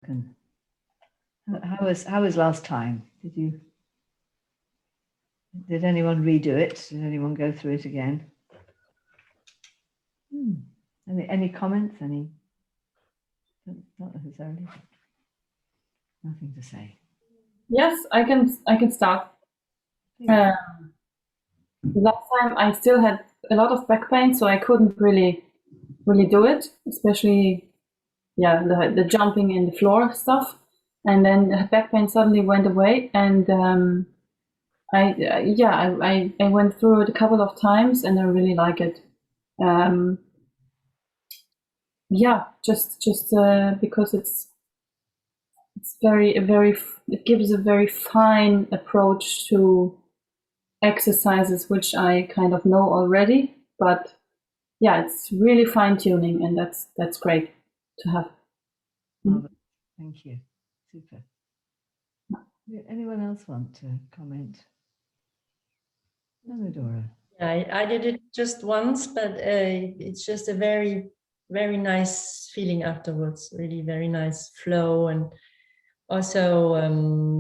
And how was last time? Did anyone redo it? Did anyone go through it again? Any comments? Not necessarily. Nothing to say. Yes, I can start. Last time I still had a lot of back pain, so I couldn't really do it, especially the jumping in the floor stuff. And then the back pain suddenly went away, and I went through it a couple of times, and I really like it. Just because it gives a very fine approach to exercises, which I kind of know already, but yeah, it's really fine tuning, and that's great to have. Thank you. Super. Anyone else want to comment? No, Dora. Yeah, I did it just once, but it's just a very, very nice feeling afterwards. Really very nice flow, and also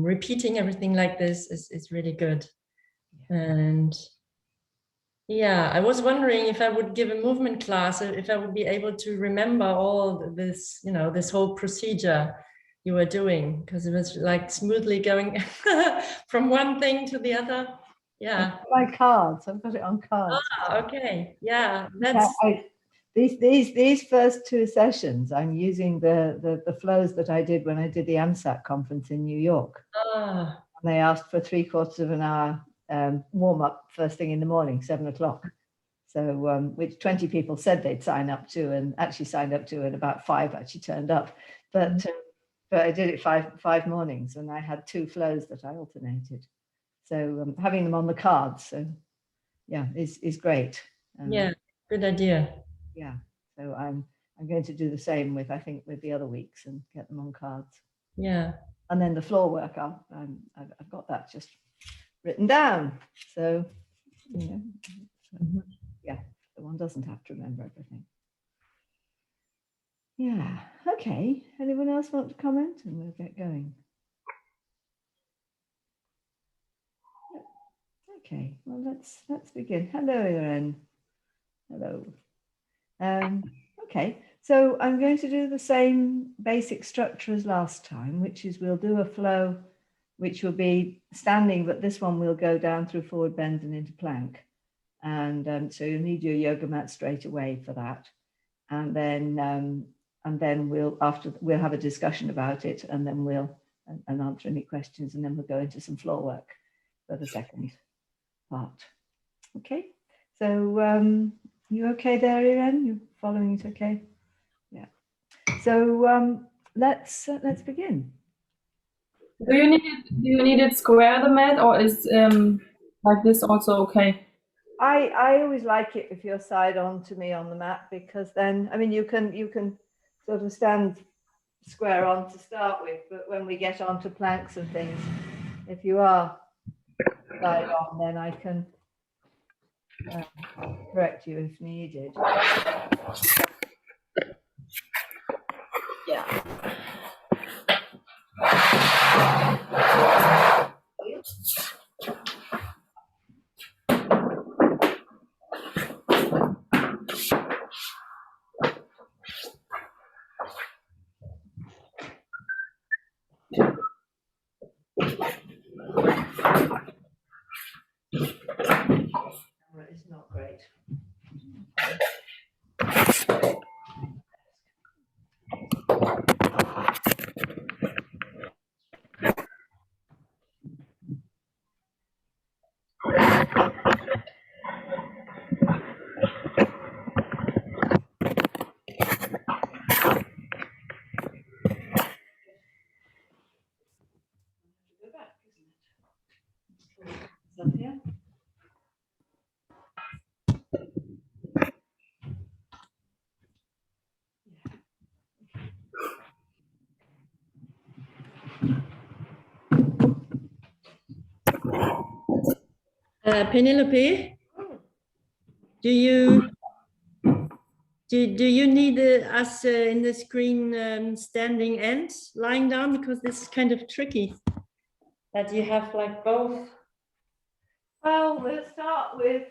repeating everything like this is really good. And yeah, I was wondering if I would give a movement class, if I would be able to remember all this, this whole procedure you were doing, because it was like smoothly going from one thing to the other. Yeah. My cards. I've got it on cards. Ah, okay. Yeah. That's these first two sessions. I'm using the flows that I did when I did the AMSAT conference in New York. And they asked for 3/4 of an hour warm up first thing in the morning, 7 o'clock. So which 20 people said they'd sign up to, and actually signed up to, and about 5 actually turned up. But I did it five mornings, and I had 2 flows that I alternated. So having them on the cards, so yeah, is great. Yeah, good idea. Yeah, so I'm going to do the same with the other weeks and get them on cards. Yeah, and then the floor work, I've got that just written down. So yeah, one doesn't have to remember everything. Yeah. Okay. Anyone else want to comment, and we'll get going? Okay, well, let's begin. Hello, Irene. Hello. Okay, so I'm going to do the same basic structure as last time, which is we'll do a flow, which will be standing, but this one will go down through forward bends and into plank. And so you'll need your yoga mat straight away for that. And then we'll have a discussion about it, and then we'll answer any questions, and then we'll go into some floor work for the second part. Okay, so you okay there, Irene? You following it okay? Yeah. So let's begin. Do you need it square, the mat, or is like this also okay? I always like it if you're side on to me on the mat, because then, I mean, you can sort of stand square on to start with, but when we get onto planks and things, if you are side on, then I can correct you if needed. Yeah. It's not great. Penelope, do you Do you need us in the screen standing and lying down? Because this is kind of tricky that you have like both. Well, we'll start with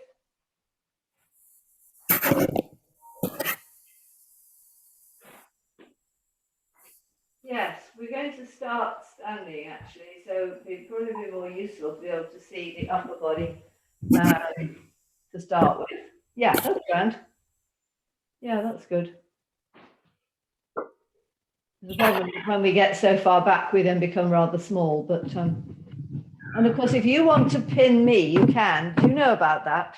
yes, we're going to start standing actually, so it'd probably be more useful to be able to see the upper body to start with. Yeah, that's grand. Yeah, that's good. The problem is when we get so far back, we then become rather small. But and of course, if you want to pin me, you can. Do you know about that?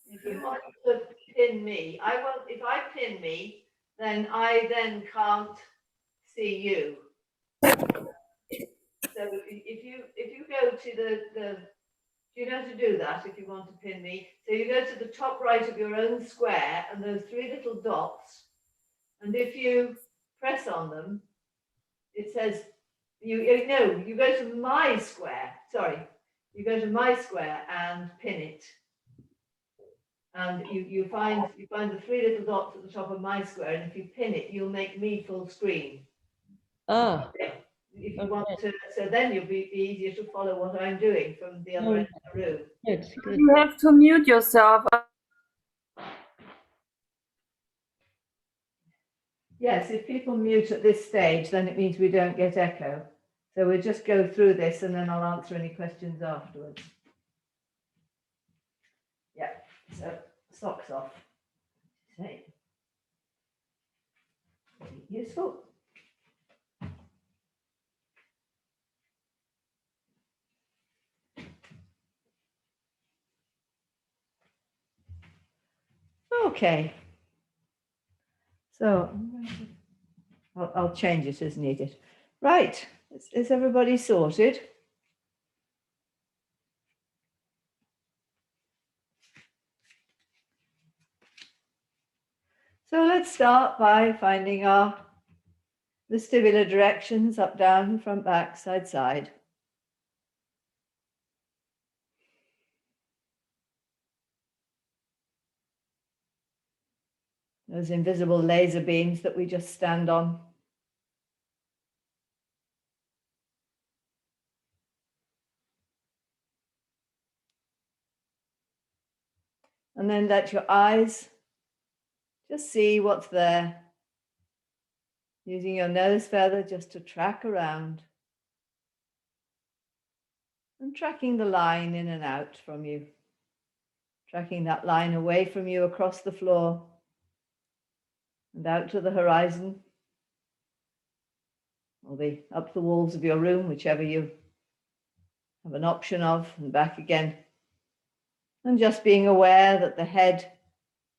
If you want to pin me, I won't. If I pin me, then I then can't see you. So if you go to the do you know how to do that if you want to pin me? So you go to the top right of your own square and those three little dots, and if you press on them, it says you go to my square. Sorry, you go to my square and pin it, and you find the three little dots at the top of my square, and if you pin it, you'll make me full screen. Ah, if you want to, so then you'll be easier to follow what I'm doing from the other end of the room. good. You have to mute yourself. Yes, if people mute at this stage, then it means we don't get echo. So we'll just go through this and then I'll answer any questions afterwards. Yeah, so socks off. Okay. Useful. Okay. So I'll change it as needed. Right, is everybody sorted? So let's start by finding our vestibular directions: up, down, front, back, side, side. Those invisible laser beams that we just stand on. And then let your eyes just see what's there. Using your nose feather just to track around. And tracking the line in and out from you. Tracking that line away from you across the floor and out to the horizon. Or up the walls of your room, whichever you have an option of, and back again. And just being aware that the head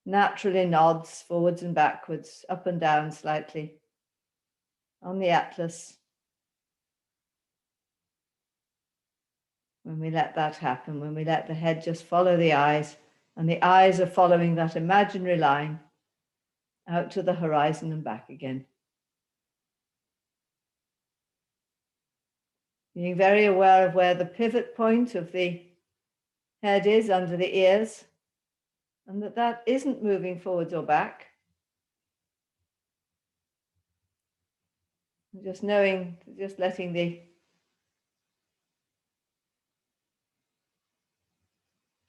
naturally nods forwards and backwards, up and down slightly on the atlas. When we let that happen, when we let the head just follow the eyes, and the eyes are following that imaginary line out to the horizon and back again. Being very aware of where the pivot point of the head is under the ears, and that isn't moving forwards or back. Just knowing, just letting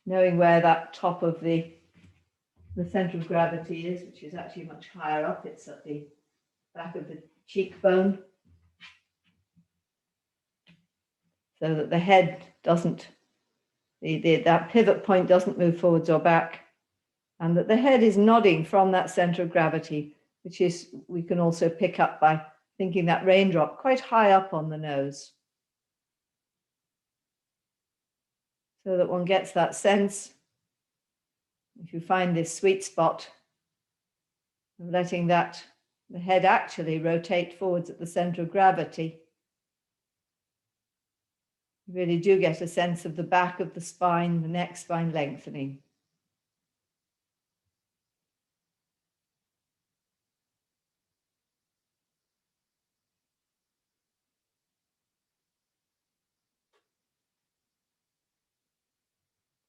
knowing where that top of the center of gravity is, which is actually much higher up. It's at the back of the cheekbone. So that the head doesn't, that pivot point doesn't move forwards or back. And that the head is nodding from that center of gravity, which is, we can also pick up by thinking that raindrop quite high up on the nose. So that one gets that sense, if you find this sweet spot, of letting the head actually rotate forwards at the center of gravity. You really do get a sense of the back of the spine, the neck spine lengthening.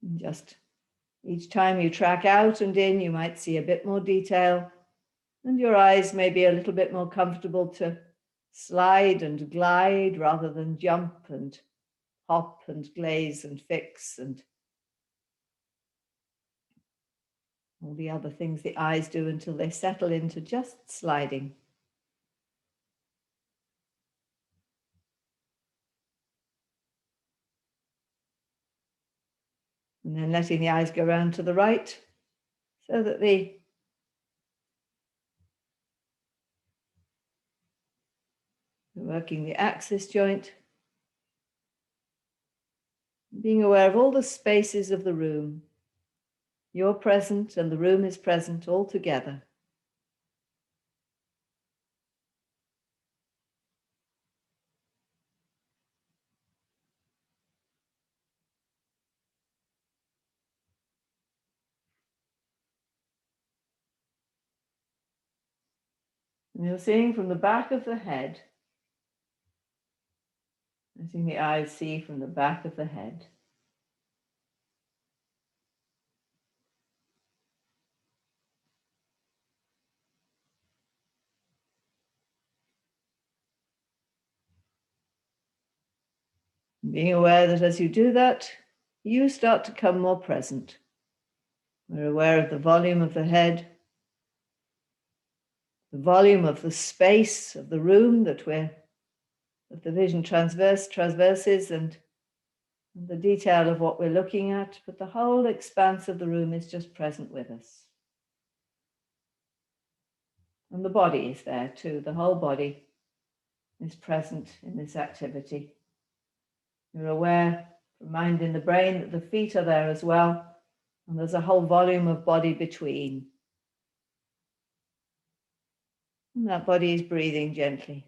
And just Each time you track out and in, you might see a bit more detail, and your eyes may be a little bit more comfortable to slide and glide rather than jump and hop and glaze and fix and all the other things the eyes do until they settle into just sliding. And then letting the eyes go round to the right so that working the axis joint, being aware of all the spaces of the room. You're present and the room is present all together. And you're seeing from the back of the head, letting the eyes see from the back of the head. Being aware that as you do that, you start to come more present. We're aware of the volume of the head, the volume of the space of the room that the vision traverses and the detail of what we're looking at, but the whole expanse of the room is just present with us. And the body is there too. The whole body is present in this activity. You're aware, from mind in the brain, that the feet are there as well, and there's a whole volume of body between. And that body is breathing gently.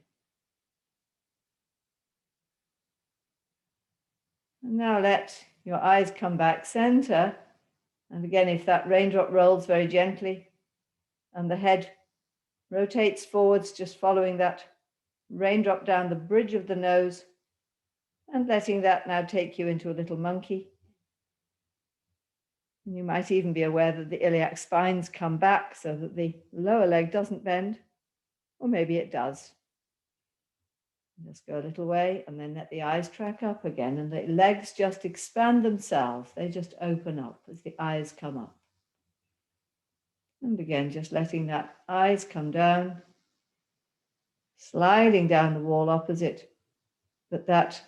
And now let your eyes come back center. And again, if that raindrop rolls very gently and the head rotates forwards, just following that raindrop down the bridge of the nose and letting that now take you into a little monkey. And you might even be aware that the iliac spines come back so that the lower leg doesn't bend, or maybe it does. Just go a little way and then let the eyes track up again, and the legs just expand themselves. They just open up as the eyes come up. And again, just letting that eyes come down, sliding down the wall opposite, but that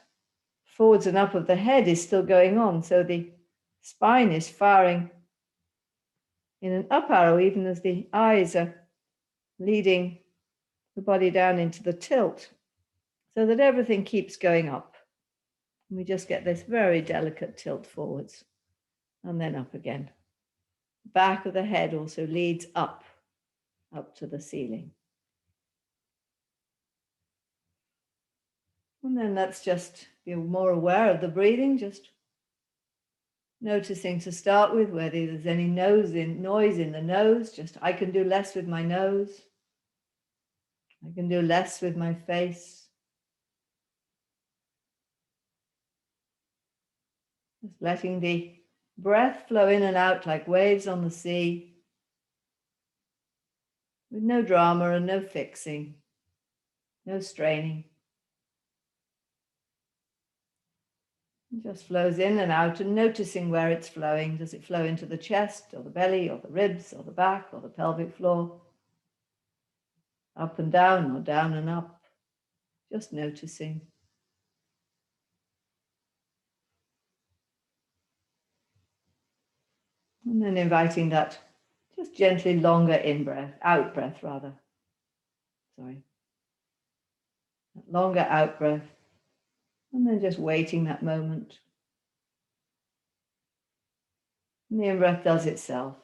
forwards and up of the head is still going on. So the spine is firing in an up arrow, even as the eyes are leading the body down into the tilt, so that everything keeps going up. And we just get this very delicate tilt forwards and then up again. Back of the head also leads up to the ceiling. And then let's just be more aware of the breathing, just noticing to start with whether there's any noise in the nose. Just, I can do less with my nose. I can do less with my face. Just letting the breath flow in and out like waves on the sea, with no drama and no fixing, no straining. It just flows in and out, and noticing where it's flowing. Does it flow into the chest or the belly or the ribs or the back or the pelvic floor? Up and down or down and up? Just noticing. And then inviting that just gently longer out breath rather. Sorry. That longer out breath. And then just waiting that moment. And the in-breath does itself.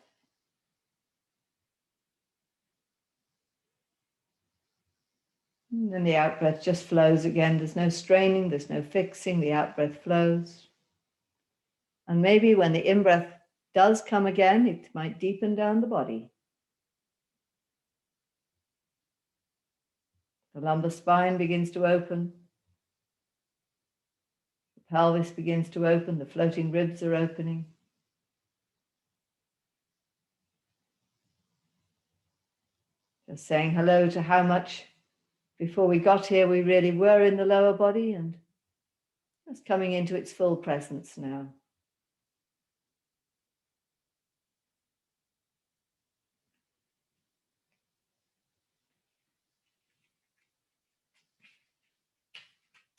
And then the out-breath just flows again. There's no straining, there's no fixing. The out-breath flows. And maybe when the in-breath does come again, it might deepen down the body. The lumbar spine begins to open. The pelvis begins to open. The floating ribs are opening. Just saying hello to how much before we got here we really were in the lower body, and just coming into its full presence now.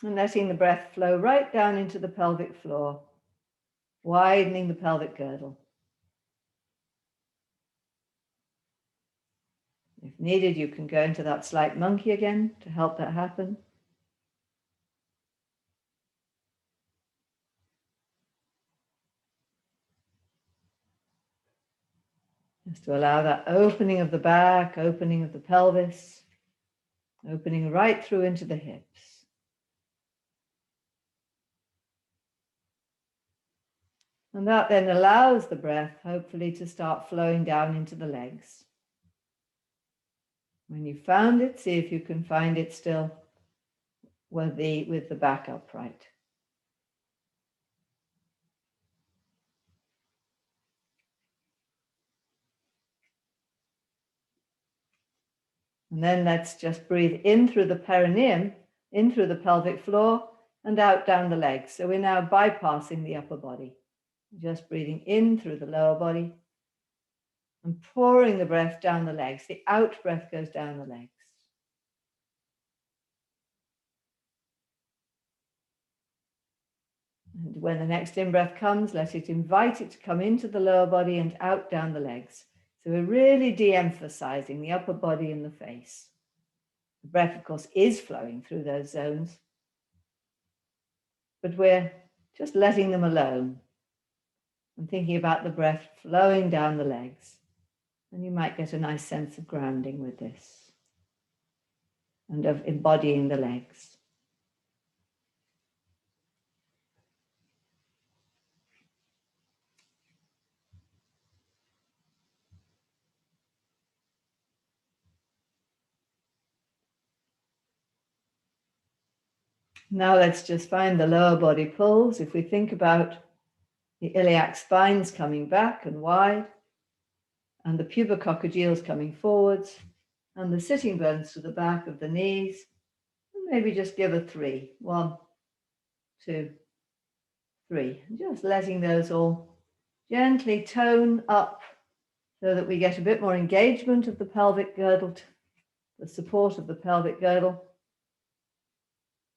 And letting the breath flow right down into the pelvic floor, widening the pelvic girdle. If needed, you can go into that slight monkey again to help that happen. Just to allow that opening of the back, opening of the pelvis, opening right through into the hips. And that then allows the breath, hopefully, to start flowing down into the legs. When you found it, see if you can find it still with the back upright. And then let's just breathe in through the perineum, in through the pelvic floor, and out down the legs. So we're now bypassing the upper body. Just breathing in through the lower body and pouring the breath down the legs. The out breath goes down the legs. And when the next in-breath comes, let it invite it to come into the lower body and out down the legs. So we're really de-emphasizing the upper body and the face. The breath, of course, is flowing through those zones, but we're just letting them alone and thinking about the breath flowing down the legs. And you might get a nice sense of grounding with this and of embodying the legs. Now let's just find the lower body pulls. If we think about the iliac spines coming back and wide, and the pubococcygeals coming forwards, and the sitting bones to the back of the knees, and maybe just give a 3. 1, 2, 3. Just letting those all gently tone up so that we get a bit more engagement of the pelvic girdle, the support of the pelvic girdle.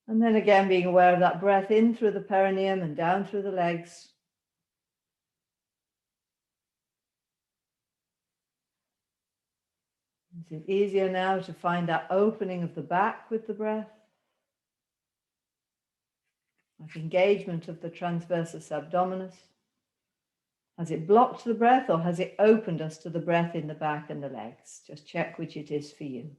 And then again, being aware of that breath in through the perineum and down through the legs. Is it easier now to find that opening of the back with the breath? That engagement of the transversus abdominis? Has it blocked the breath, or has it opened us to the breath in the back and the legs? Just check which it is for you.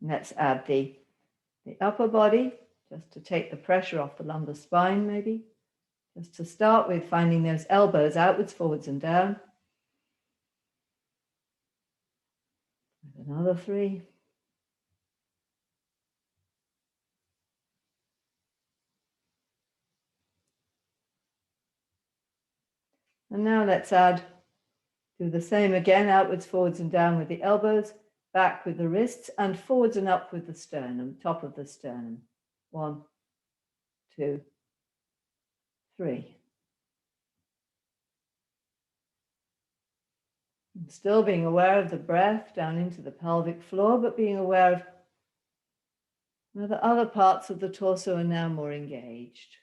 Let's add the upper body, just to take the pressure off the lumbar spine, maybe. Just to start with, finding those elbows outwards, forwards, and down. Another 3. And now let's do the same again, outwards, forwards, and down with the elbows, back with the wrists, and forwards and up with the sternum, top of the sternum. 1, 2, 3. And still being aware of the breath down into the pelvic floor, but being aware of the other parts of the torso are now more engaged.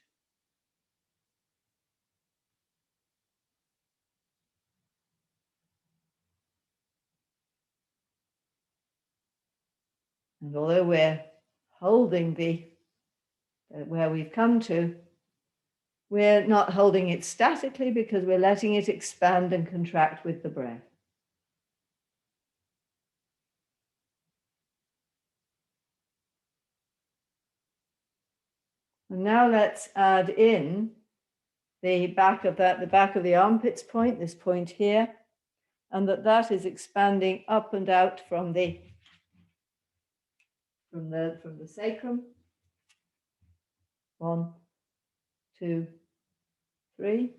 And although we're holding where we've come to, we're not holding it statically because we're letting it expand and contract with the breath. And now let's add in the back of the armpits point, this point here, and that is expanding up and out from the sacrum. 1, 2, 3.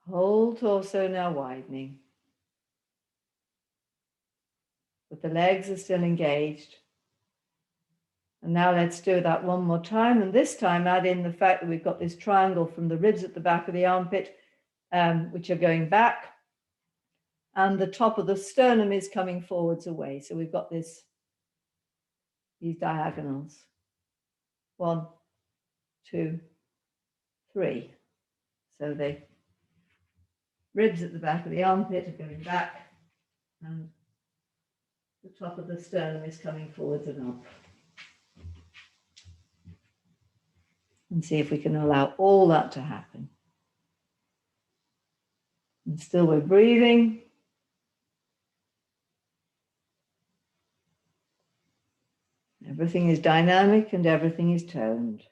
Whole torso now widening. But the legs are still engaged. And now let's do that one more time. And this time add in the fact that we've got this triangle from the ribs at the back of the armpit, which are going back. And the top of the sternum is coming forwards away. So we've got these diagonals. 1, 2, 3. So the ribs at the back of the armpit are going back, and the top of the sternum is coming forwards and up. And see if we can allow all that to happen. And still we're breathing. Everything is dynamic and everything is toned.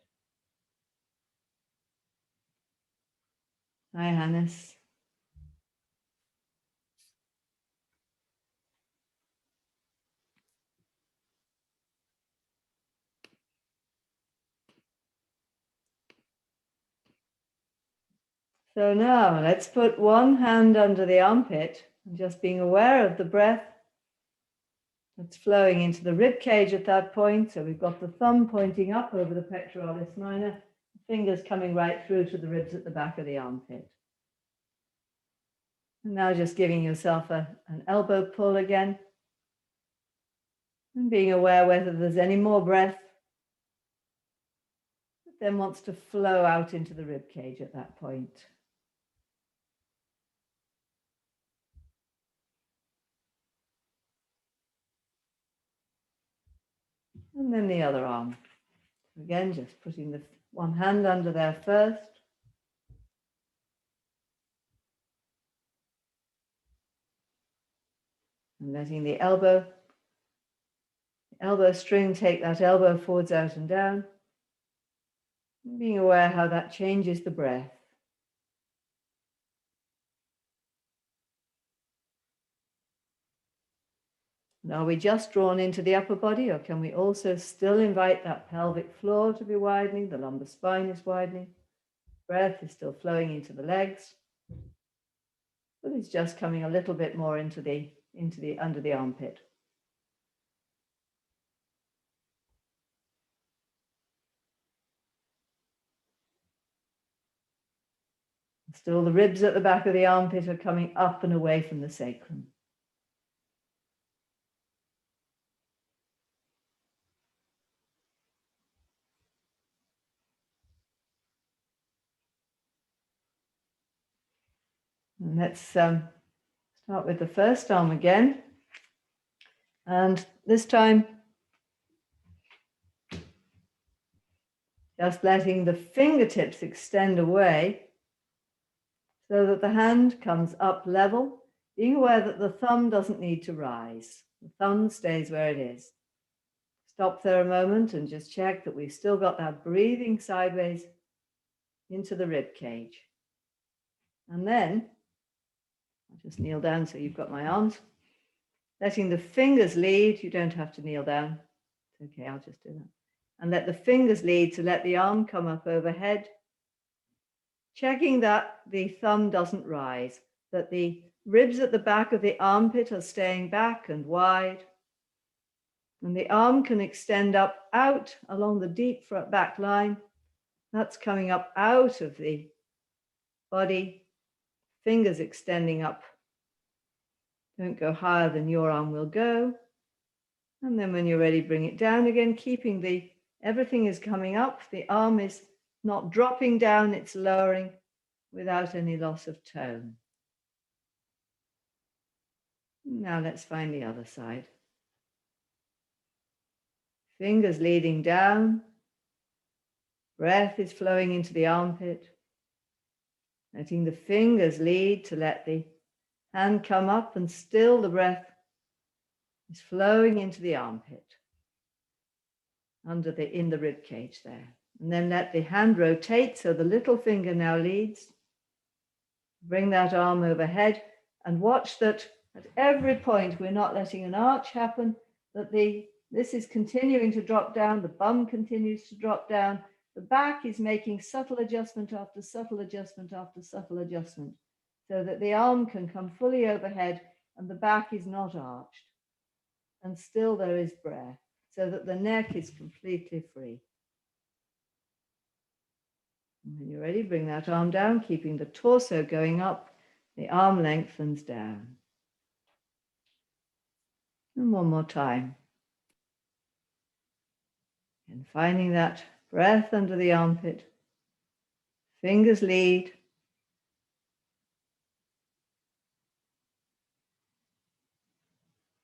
Hi, Hannes. So now let's put one hand under the armpit and just being aware of the breath that's flowing into the rib cage at that point. So we've got the thumb pointing up over the pectoralis minor, fingers coming right through to the ribs at the back of the armpit. And now just giving yourself an elbow pull again and being aware whether there's any more breath that then wants to flow out into the rib cage at that point. And then the other arm. Again, just putting the one hand under there first. And letting the elbow string take that elbow forwards, out and down. And being aware how that changes the breath. And are we just drawn into the upper body, or can we also still invite that pelvic floor to be widening? The lumbar spine is widening. Breath is still flowing into the legs, but it's just coming a little bit more into the under the armpit. Still, the ribs at the back of the armpit are coming up and away from the sacrum. And let's start with the first arm again. And this time, just letting the fingertips extend away so that the hand comes up level, being aware that the thumb doesn't need to rise. The thumb stays where it is. Stop there a moment and just check that we've still got that breathing sideways into the rib cage. And then, I'll just kneel down so you've got my arms. Letting the fingers lead, you don't have to kneel down. It's okay, I'll just do that. And let the fingers lead to let the arm come up overhead. Checking that the thumb doesn't rise, that the ribs at the back of the armpit are staying back and wide. And the arm can extend up out along the deep front back line. That's coming up out of the body. Fingers extending up. Don't go higher than your arm will go. And then when you're ready, bring it down again, keeping everything is coming up. The arm is not dropping down, it's lowering without any loss of tone. Now let's find the other side. Fingers leading down. Breath is flowing into the armpit. Letting the fingers lead to let the hand come up, and still the breath is flowing into the armpit, in the rib cage there. And then let the hand rotate so the little finger now leads. Bring that arm overhead and watch that At every point, we're not letting an arch happen, that this is continuing to drop down, the bum continues to drop down, the back is making subtle adjustment after subtle adjustment after subtle adjustment, so that the arm can come fully overhead and the back is not arched. And still there is breath, so that the neck is completely free. And when you're ready, bring that arm down, keeping the torso going up, the arm lengthens down. And one more time. And finding that breath under the armpit, fingers lead.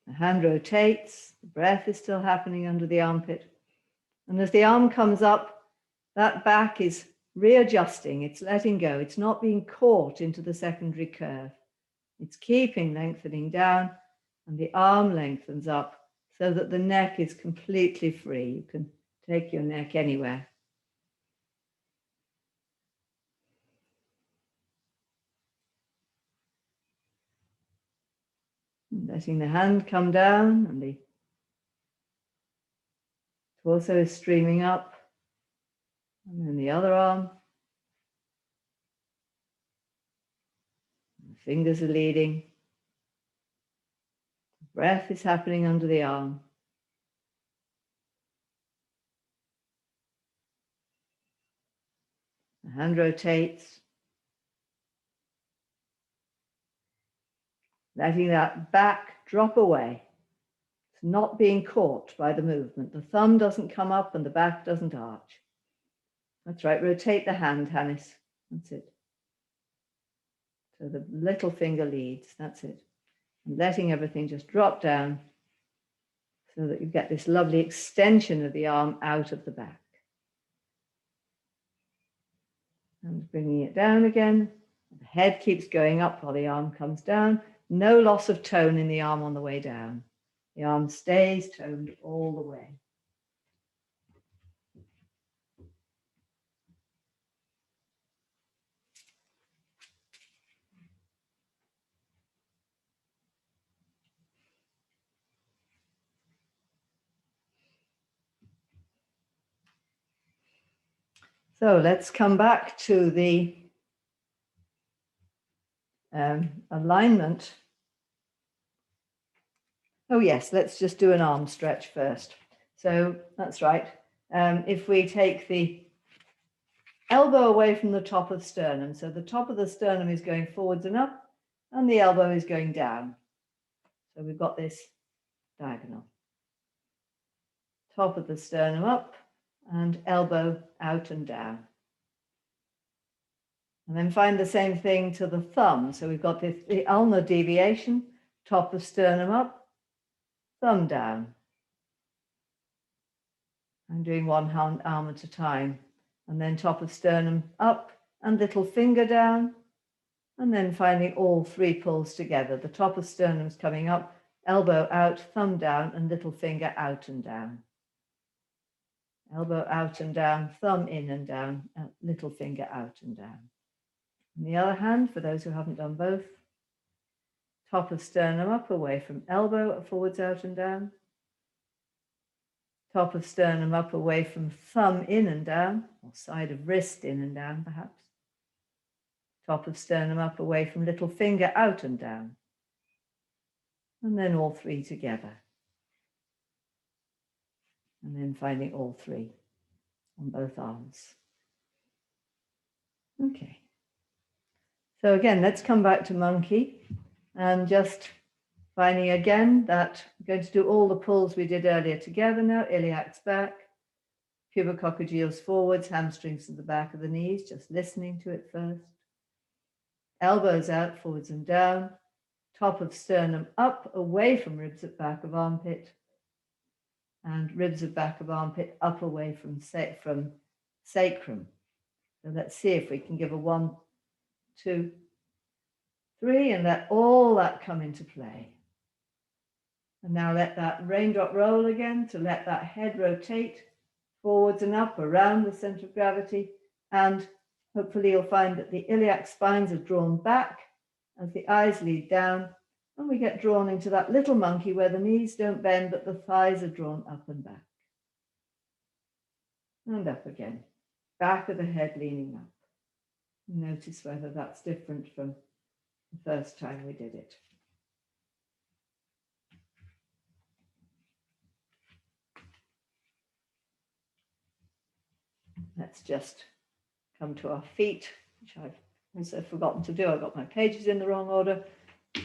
The hand rotates, the breath is still happening under the armpit. And as the arm comes up, that back is readjusting, it's letting go, it's not being caught into the secondary curve. It's keeping lengthening down, and the arm lengthens up so that the neck is completely free. You can take your neck anywhere. Letting the hand come down and the torso is streaming up. And then the other arm. The fingers are leading. Breath is happening under the arm. The hand rotates. Letting that back drop away. It's not being caught by the movement. The thumb doesn't come up and the back doesn't arch. That's right, rotate the hand, Hannes. That's it. So the little finger leads, that's it. And letting everything just drop down so that you get this lovely extension of the arm out of the back. And bringing it down again. The head keeps going up while the arm comes down. No loss of tone in the arm on the way down. The arm stays toned all the way. So let's come back to the alignment. Oh yes, let's just do an arm stretch first. So that's right. If we take the elbow away from the top of the sternum, so the top of the sternum is going forwards and up, and the elbow is going down. So we've got this diagonal. Top of the sternum up, and elbow out and down. And then find the same thing to the thumb. So we've got the ulnar deviation, top of sternum up, thumb down. I'm doing one arm at a time. And then top of sternum up and little finger down. And then finding all three pulls together. The top of sternum is coming up, elbow out, thumb down, and little finger out and down. Elbow out and down, thumb in and down, little finger out and down. On the other hand, for those who haven't done both, top of sternum up, away from elbow, forwards, out and down. Top of sternum up, away from thumb in and down, or side of wrist in and down perhaps. Top of sternum up, away from little finger out and down. And then all three together. And then finding all three on both arms. Okay. So again, let's come back to monkey and just finding again that I'm going to do all the pulls we did earlier together now. Iliac's back, pubococcygeals forwards, hamstrings to the back of the knees, just listening to it first. Elbows out, forwards and down. Top of sternum up, away from ribs at back of armpit. And ribs at back of armpit up, away from sacrum. So let's see if we can give a 1, 2, 3, and let all that come into play. And now let that raindrop roll again, to let that head rotate forwards and up around the center of gravity. And hopefully you'll find that the iliac spines are drawn back as the eyes lead down And we get drawn into that little monkey where the knees don't bend, but the thighs are drawn up and back. And up again. Back of the head leaning up. Notice whether that's different from the first time we did it. Let's just come to our feet, which I've also forgotten to do. I got my pages in the wrong order.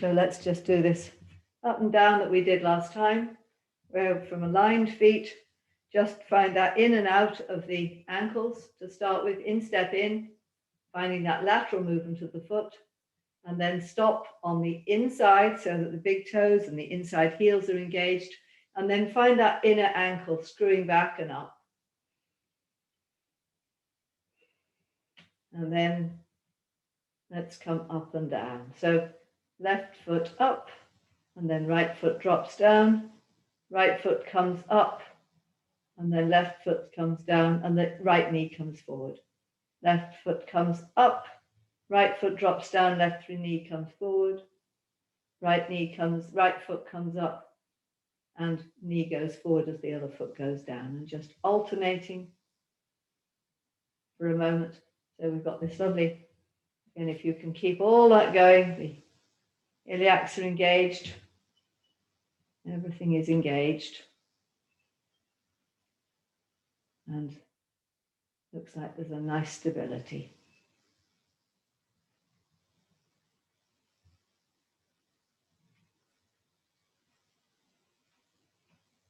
So let's just do this up and down that we did last time, where from aligned feet, just find that in and out of the ankles to start with, instep in, finding that lateral movement of the foot, and then stop on the inside so that the big toes and the inside heels are engaged, and then find that inner ankle screwing back and up. And then let's come up and down. So left foot up, and then right foot drops down, right foot comes up, and then left foot comes down, and the right knee comes forward. Left foot comes up, right foot drops down, left knee comes forward, right foot comes up, and knee goes forward as the other foot goes down, and just alternating for a moment. So we've got this lovely, and if you can keep all that going, the iliacs are engaged, everything is engaged, and looks like there's a nice stability.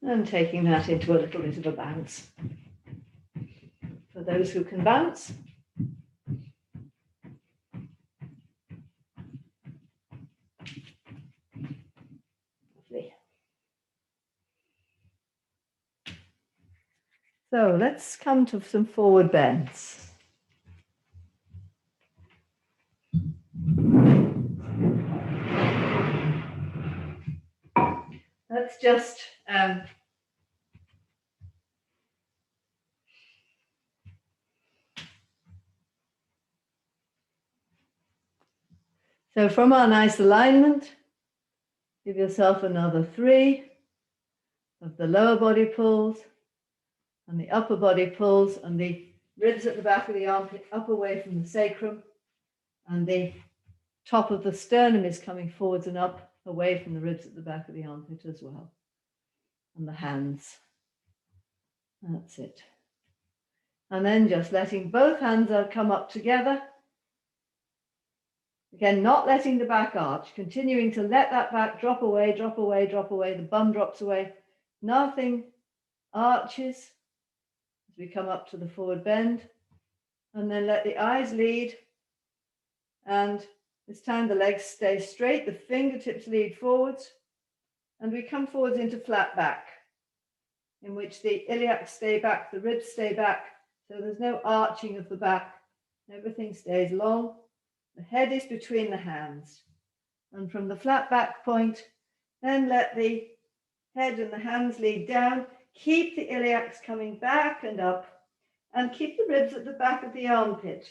And taking that into a little bit of a bounce. For those who can bounce. Lovely. So let's come to some forward bends. Let's just so from our nice alignment, give yourself another 3 of the lower body pulls and the upper body pulls, and the ribs at the back of the armpit up away from the sacrum, and the top of the sternum is coming forwards and up away from the ribs at the back of the armpit as well. And the hands. That's it. And then just letting both hands come up together. Again, not letting the back arch, continuing to let that back drop away, drop away, drop away. The bum drops away. Nothing arches as we come up to the forward bend. And then let the eyes lead. And this time the legs stay straight, the fingertips lead forwards. And we come forwards into flat back, in which the iliacs stay back, the ribs stay back. So there's no arching of the back. Everything stays long. The head is between the hands. And from the flat back point, then let the head and the hands lead down. Keep the iliacs coming back and up, and keep the ribs at the back of the armpit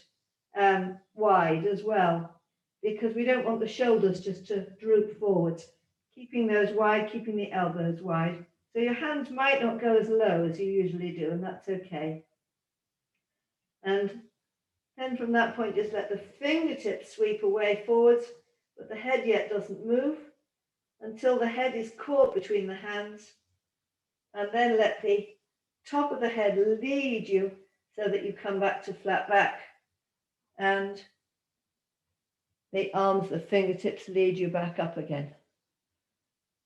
wide as well, because we don't want the shoulders just to droop forwards. Keeping those wide, keeping the elbows wide. So your hands might not go as low as you usually do, and that's okay. And then from that point, just let the fingertips sweep away forwards, but the head yet doesn't move until the head is caught between the hands. And then let the top of the head lead you so that you come back to flat back. And the arms, the fingertips lead you back up again.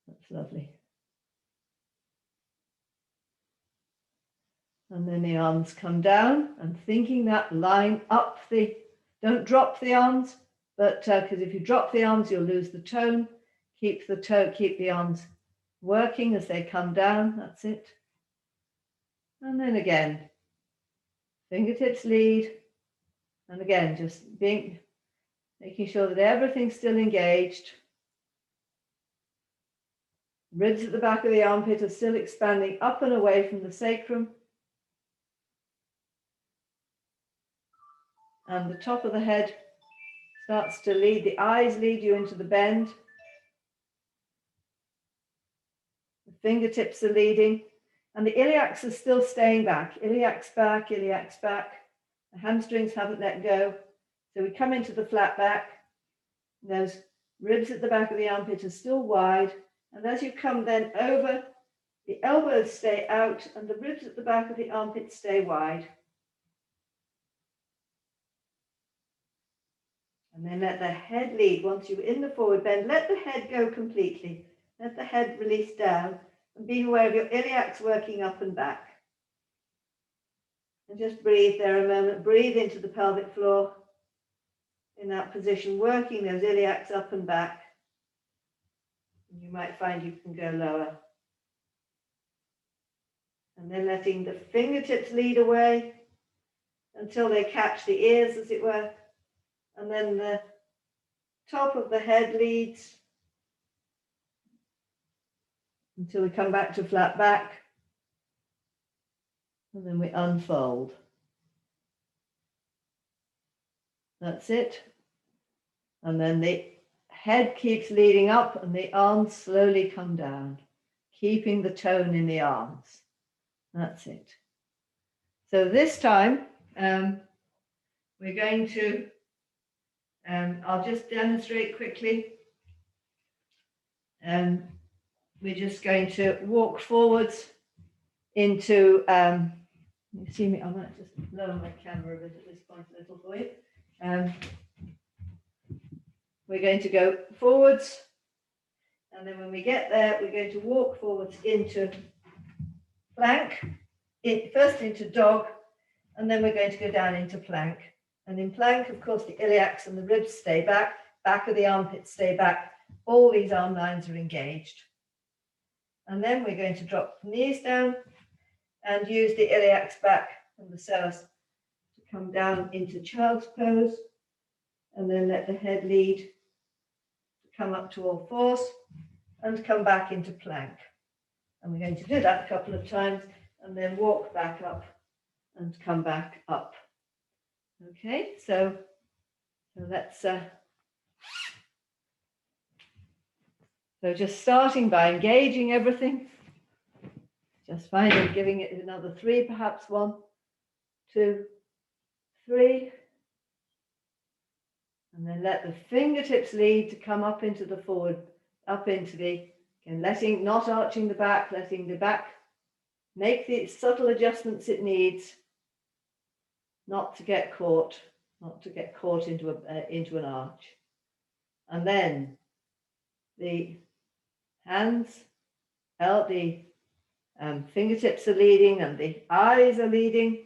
That's lovely. And then the arms come down, and thinking that line up don't drop the arms, but because if you drop the arms, you'll lose the tone. Keep the arms working as they come down. That's it. And then again, fingertips lead. And again, just making sure that everything's still engaged. Ribs at the back of the armpit are still expanding up and away from the sacrum. And the top of the head starts to lead, the eyes lead you into the bend. fingertips are leading, and the iliacs are still staying back. Iliacs back, iliacs back. The hamstrings haven't let go. So we come into the flat back. Those ribs at the back of the armpit are still wide. And as you come then over, the elbows stay out and the ribs at the back of the armpit stay wide. And then let the head lead. Once you're in the forward bend, let the head go completely. Let the head release down and be aware of your iliacs working up and back. And just breathe there a moment. Breathe into the pelvic floor in that position, working those iliacs up and back. And you might find you can go lower. And then letting the fingertips lead away until they catch the ears, as it were. And then the top of the head leads until we come back to flat back. And then we unfold. That's it. And then the head keeps leading up and the arms slowly come down, keeping the tone in the arms. That's it. So this time, we're going to, I'll just demonstrate quickly. We're just going to walk forwards into, you see me, I might just lower my camera a bit at this point a little for you. We're going to go forwards, and then when we get there, we're going to walk forwards into plank, first into dog, and then we're going to go down into plank. And in plank, of course, the iliacs and the ribs stay back, back of the armpits stay back, all these arm lines are engaged. And then we're going to drop the knees down and use the iliacs back and the psoas to come down into child's pose, and then let the head lead to come up to all fours and come back into plank. And we're going to do that a couple of times and then walk back up and come back up. Okay, so let's so just starting by engaging everything, just finding, giving it another 3, perhaps 1, 2, 3. And then let the fingertips lead to come up into the forward, up into the, again, letting, not arching the back, letting the back make the subtle adjustments it needs, not to get caught into an arch. And then the hands, the fingertips are leading and the eyes are leading.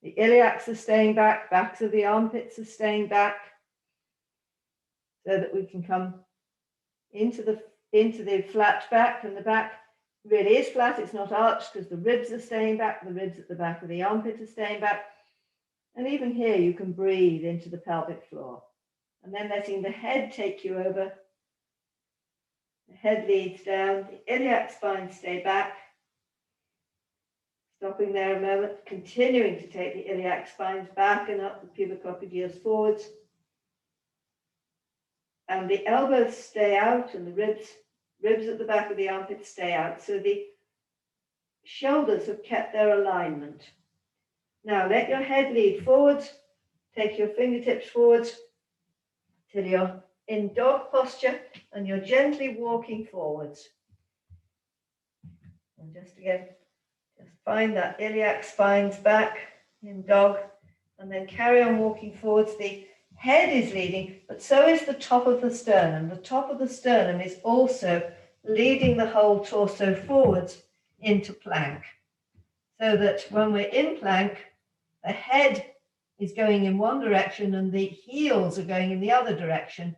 The iliacs are staying back, backs of the armpits are staying back, so that we can come into the flat back, and the back really is flat. It's not arched because the ribs are staying back. The ribs at the back of the armpit are staying back. And even here, you can breathe into the pelvic floor. And then letting the head take you over. The head leads down. The iliac spines stay back. Stopping there a moment, continuing to take the iliac spines back and up, the pubicoepicles forwards. And the elbows stay out and the ribs at the back of the armpit stay out. So the shoulders have kept their alignment. Now let your head lead forwards. Take your fingertips forwards till you're in dog posture and you're gently walking forwards. And just again, just find that iliac spines back in dog and then carry on walking forwards. The head is leading, but so is the top of the sternum. The top of the sternum is also leading the whole torso forwards into plank, so that when we're in plank, the head is going in one direction and the heels are going in the other direction.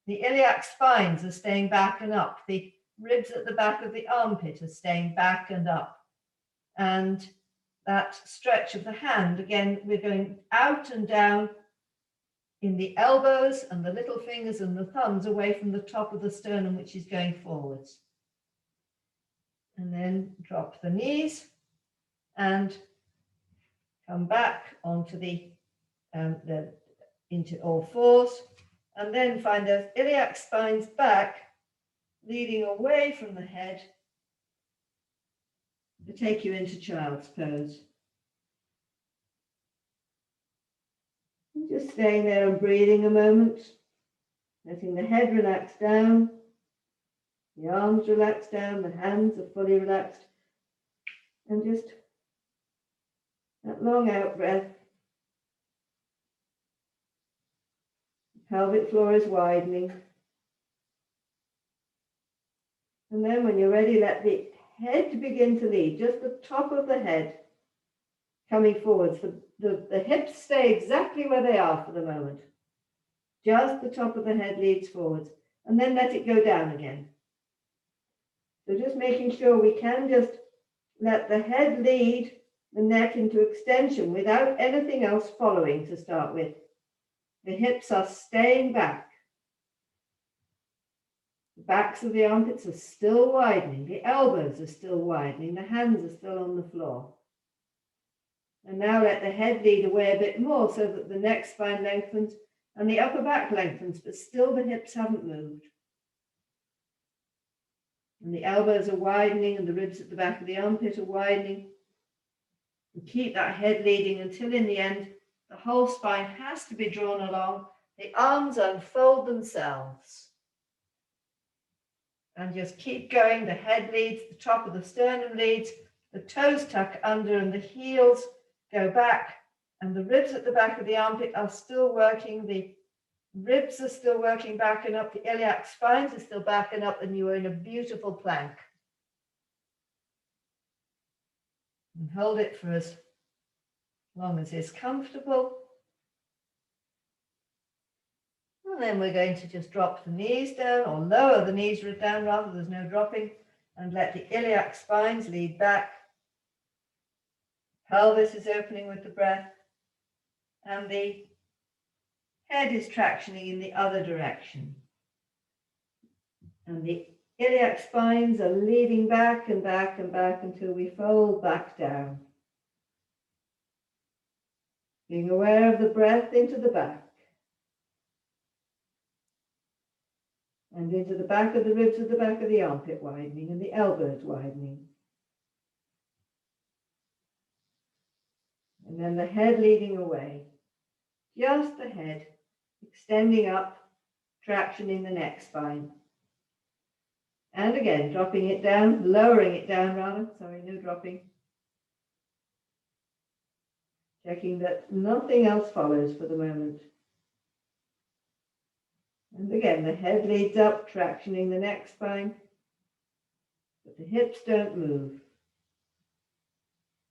The iliac spines are staying back and up. The ribs at the back of the armpit are staying back and up. And that stretch of the hand, again, we're going out and down in the elbows and the little fingers and the thumbs away from the top of the sternum, which is going forwards. And then drop the knees and come back onto into all fours, and then find those iliac spines back, leading away from the head, to take you into child's pose. And just staying there and breathing a moment, letting the head relax down, the arms relax down, the hands are fully relaxed, and just that long out breath. The pelvic floor is widening. And then when you're ready, let the head begin to lead, just the top of the head coming forwards. The hips stay exactly where they are for the moment. Just the top of the head leads forwards, and then let it go down again. So just making sure we can just let the head lead the neck into extension without anything else following to start with. The hips are staying back. The backs of the armpits are still widening. The elbows are still widening. The hands are still on the floor. And now let the head lead away a bit more so that the neck spine lengthens and the upper back lengthens, but still the hips haven't moved. And the elbows are widening and the ribs at the back of the armpit are widening. And keep that head leading until in the end, the whole spine has to be drawn along. The arms unfold themselves. And just keep going. The head leads, the top of the sternum leads, the toes tuck under and the heels go back. And the ribs at the back of the armpit are still working. The ribs are still working back and up. The iliac spines are still back and up. And you are in a beautiful plank. And hold it for as long as is comfortable. And then we're going to just drop the knees down, or lower the knees down rather, there's no dropping, and let the iliac spines lead back. Pelvis is opening with the breath, and the head is tractioning in the other direction. And the iliac spines are leading back and back and back until we fold back down. Being aware of the breath into the back. And into the back of the ribs at the back of the armpit widening and the elbows widening. And then the head leading away. Just the head extending up, traction in the neck spine. And again, dropping it down, lowering it down rather, sorry, no dropping. Checking that nothing else follows for the moment. And again, the head leads up, tractioning the neck spine, but the hips don't move.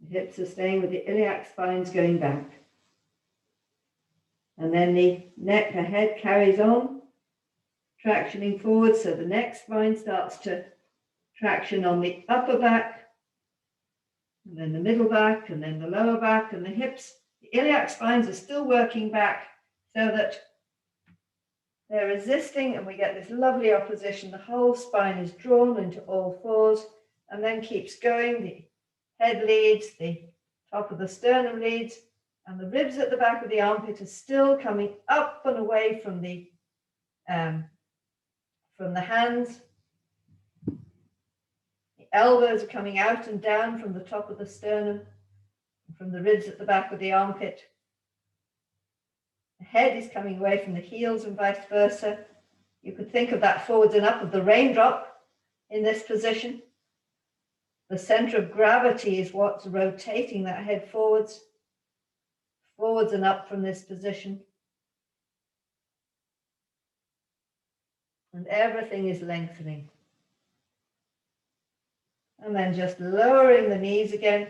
The hips are staying with the iliac spines going back. And then the neck, the head carries on, tractioning forward, so the neck spine starts to traction on the upper back, and then the middle back, and then the lower back, and the hips. The iliac spines are still working back so that they're resisting, and we get this lovely opposition. The whole spine is drawn into all fours and then keeps going. The head leads, the top of the sternum leads, and the ribs at the back of the armpit are still coming up and away from the hands. The elbows are coming out and down from the top of the sternum, and from the ribs at the back of the armpit. The head is coming away from the heels and vice versa. You could think of that forwards and up of the raindrop in this position. The center of gravity is what's rotating that head forwards and up from this position. And everything is lengthening. And then just lowering the knees again.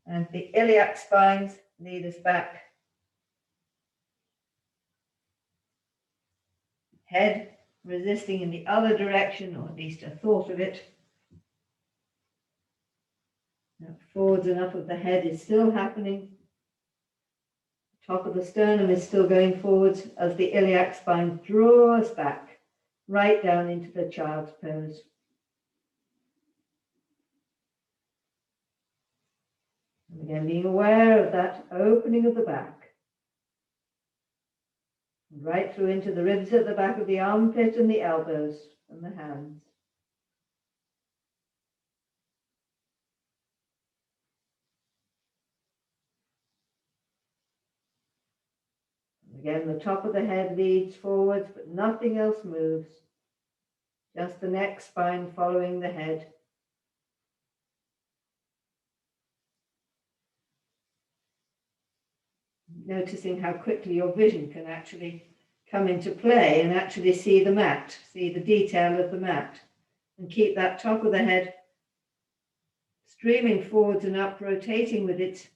And the iliac spines lead us back. Head resisting in the other direction, or at least a thought of it. Now, forwards and up of the head is still happening. Top of the sternum is still going forwards as the iliac spine draws back right down into the child's pose. And again, being aware of that opening of the back. Right through into the ribs at the back of the armpit and the elbows and the hands. Again, the top of the head leads forwards, but nothing else moves. Just the neck spine following the head. Noticing how quickly your vision can actually come into play and actually see the mat, see the detail of the mat, and keep that top of the head streaming forwards and up, rotating with its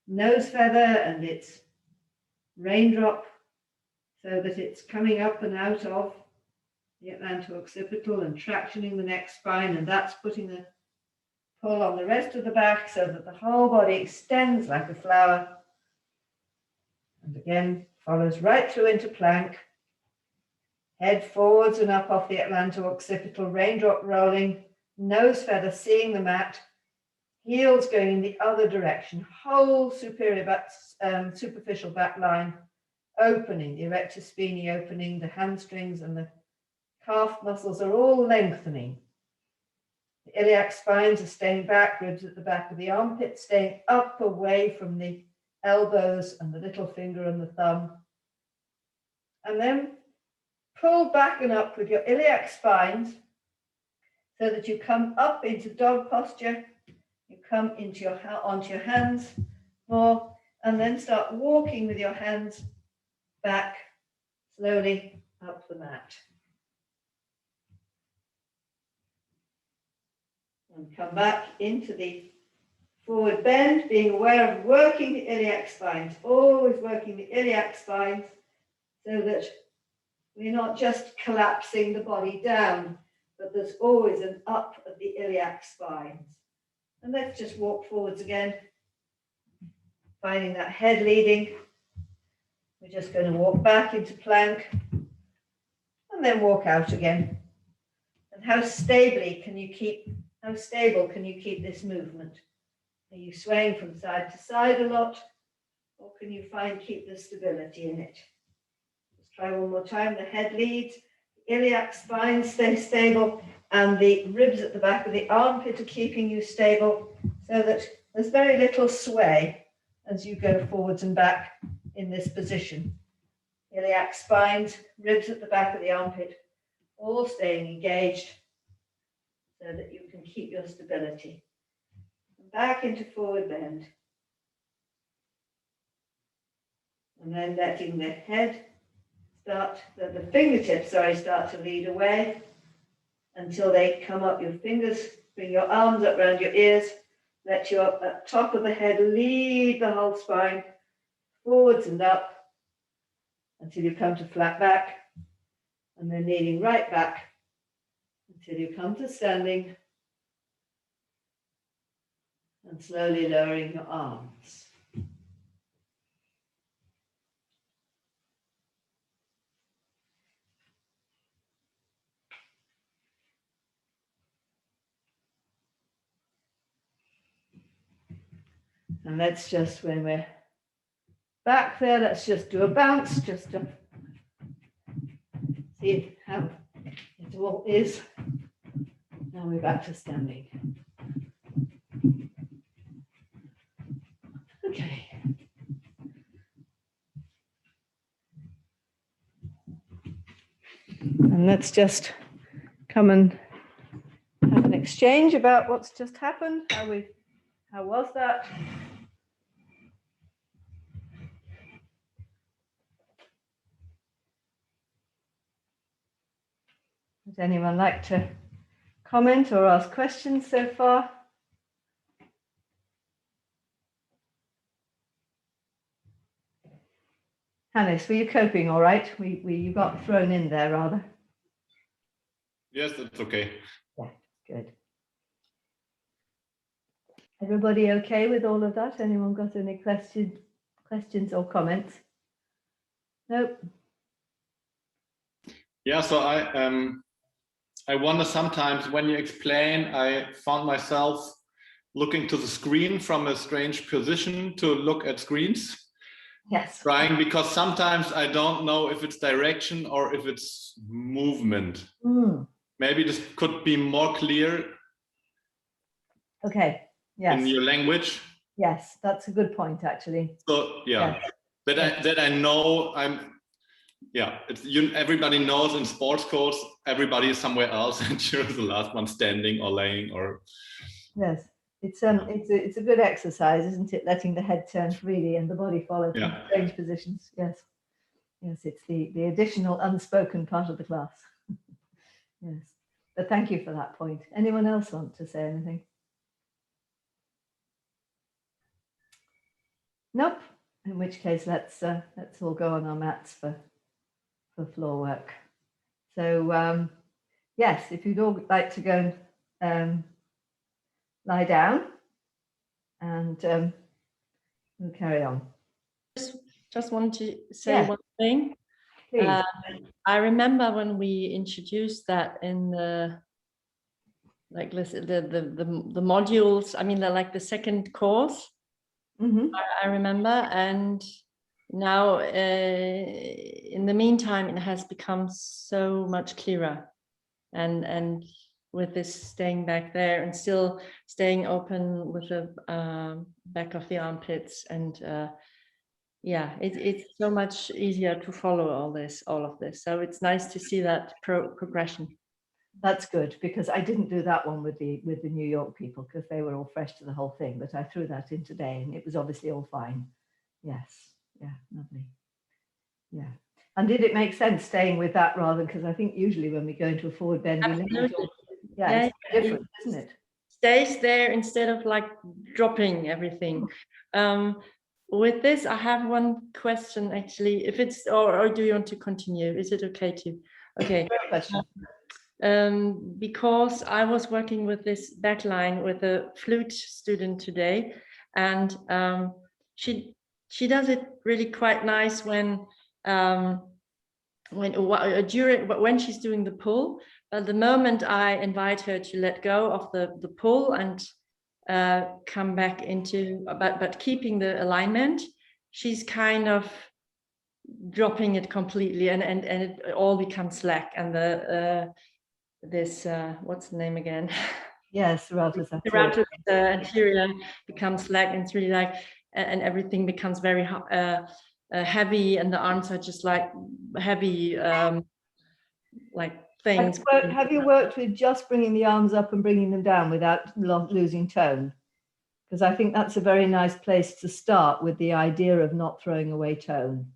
nose feather and its raindrop, so that it's coming up and out of the atlanto-occipital and tractioning the neck spine, and that's putting a pull on the rest of the back so that the whole body extends like a flower. And again, follows right through into plank. Head forwards and up off the atlanto-occipital, raindrop rolling, nose feather seeing the mat, heels going in the other direction, whole superior back, superficial back line opening, the erector spinae opening, the hamstrings and the calf muscles are all lengthening. The iliac spines are staying back, ribs at the back of the armpit, staying up away from the elbows and the little finger and the thumb. And then pull back and up with your iliac spines so that you come up into dog posture. You come into onto your hands more, and then start walking with your hands back slowly up the mat. And come back into the forward bend, being aware of working the iliac spines, always working the iliac spines so that we're not just collapsing the body down, but there's always an up of the iliac spines. And let's just walk forwards again, finding that head leading. We're just going to walk back into plank and then walk out again. And how stable can you keep this movement? Are you swaying from side to side a lot, or can you keep the stability in it? Let's try one more time. The head leads, the iliac spine stays stable, and the ribs at the back of the armpit are keeping you stable, so that there's very little sway as you go forwards and back in this position. Iliac spines, ribs at the back of the armpit, all staying engaged so that you can keep your stability. Back into forward bend. And then letting the head the fingertips, start to lead away until they come up your fingers. Bring your arms up around your ears. Let your top of the head lead the whole spine forwards and up until you come to flat back, and then leaning right back until you come to standing and slowly lowering your arms. And let's just, when we're back there, let's just do a bounce, just to see how it all is. Now we're back to standing. Okay. And let's just come and have an exchange about what's just happened. How was that? Does anyone like to comment or ask questions so far? Hannes, were you coping all right? You got thrown in there rather. Yes, that's okay. Yeah, good. Everybody okay with all of that? Anyone got any questions or comments? Nope. Yeah, so I wonder sometimes when you explain, I found myself looking to the screen from a strange position to look at screens. Yes. Trying, because sometimes I don't know if it's direction or if it's movement. Maybe this could be more clear. Okay. Yes. In your language. Yes, that's a good point, actually. So yeah. Yes. that I know everybody knows in sports course, everybody is somewhere else and you're the last one standing or laying or. Yes, it's a good exercise, isn't it? Letting the head turn freely and the body follow from strange positions. Yes, it's the additional unspoken part of the class. Yes, but thank you for that point. Anyone else want to say anything? Nope. In which case, let's all go on our mats for floor work. So yes, if you'd all like to go and lie down, and we'll carry on. Just want to say one thing. Please. I remember when we introduced that in the the modules. I mean, the second course. Mm-hmm. I remember, and now in the meantime, it has become so much clearer, and with this staying back there and still staying open with the back of the armpits, and it's so much easier to follow all of this. So it's nice to see that progression. That's good, because I didn't do that one with the New York people because they were all fresh to the whole thing, but I threw that in today and it was obviously all fine. Yes, yeah, lovely. Yeah. And did it make sense staying with that rather, because I think usually when we go into a forward bend, it's different, isn't it? Stays there instead of dropping everything. With this, I have one question actually. If it's or do you want to continue? Is it okay to? Okay. Great question. Because I was working with this backline with a flute student today, and she does it really quite nice when she's doing the pull. But the moment I invite her to let go of the pull and come back into, but keeping the alignment, she's kind of dropping it completely, and it all becomes slack, and this what's the name again? Yes, serratus anterior becomes slack, and it's really and everything becomes very heavy, and the arms are just heavy things. Have you worked with just bringing the arms up and bringing them down without losing tone? Because I think that's a very nice place to start with the idea of not throwing away tone,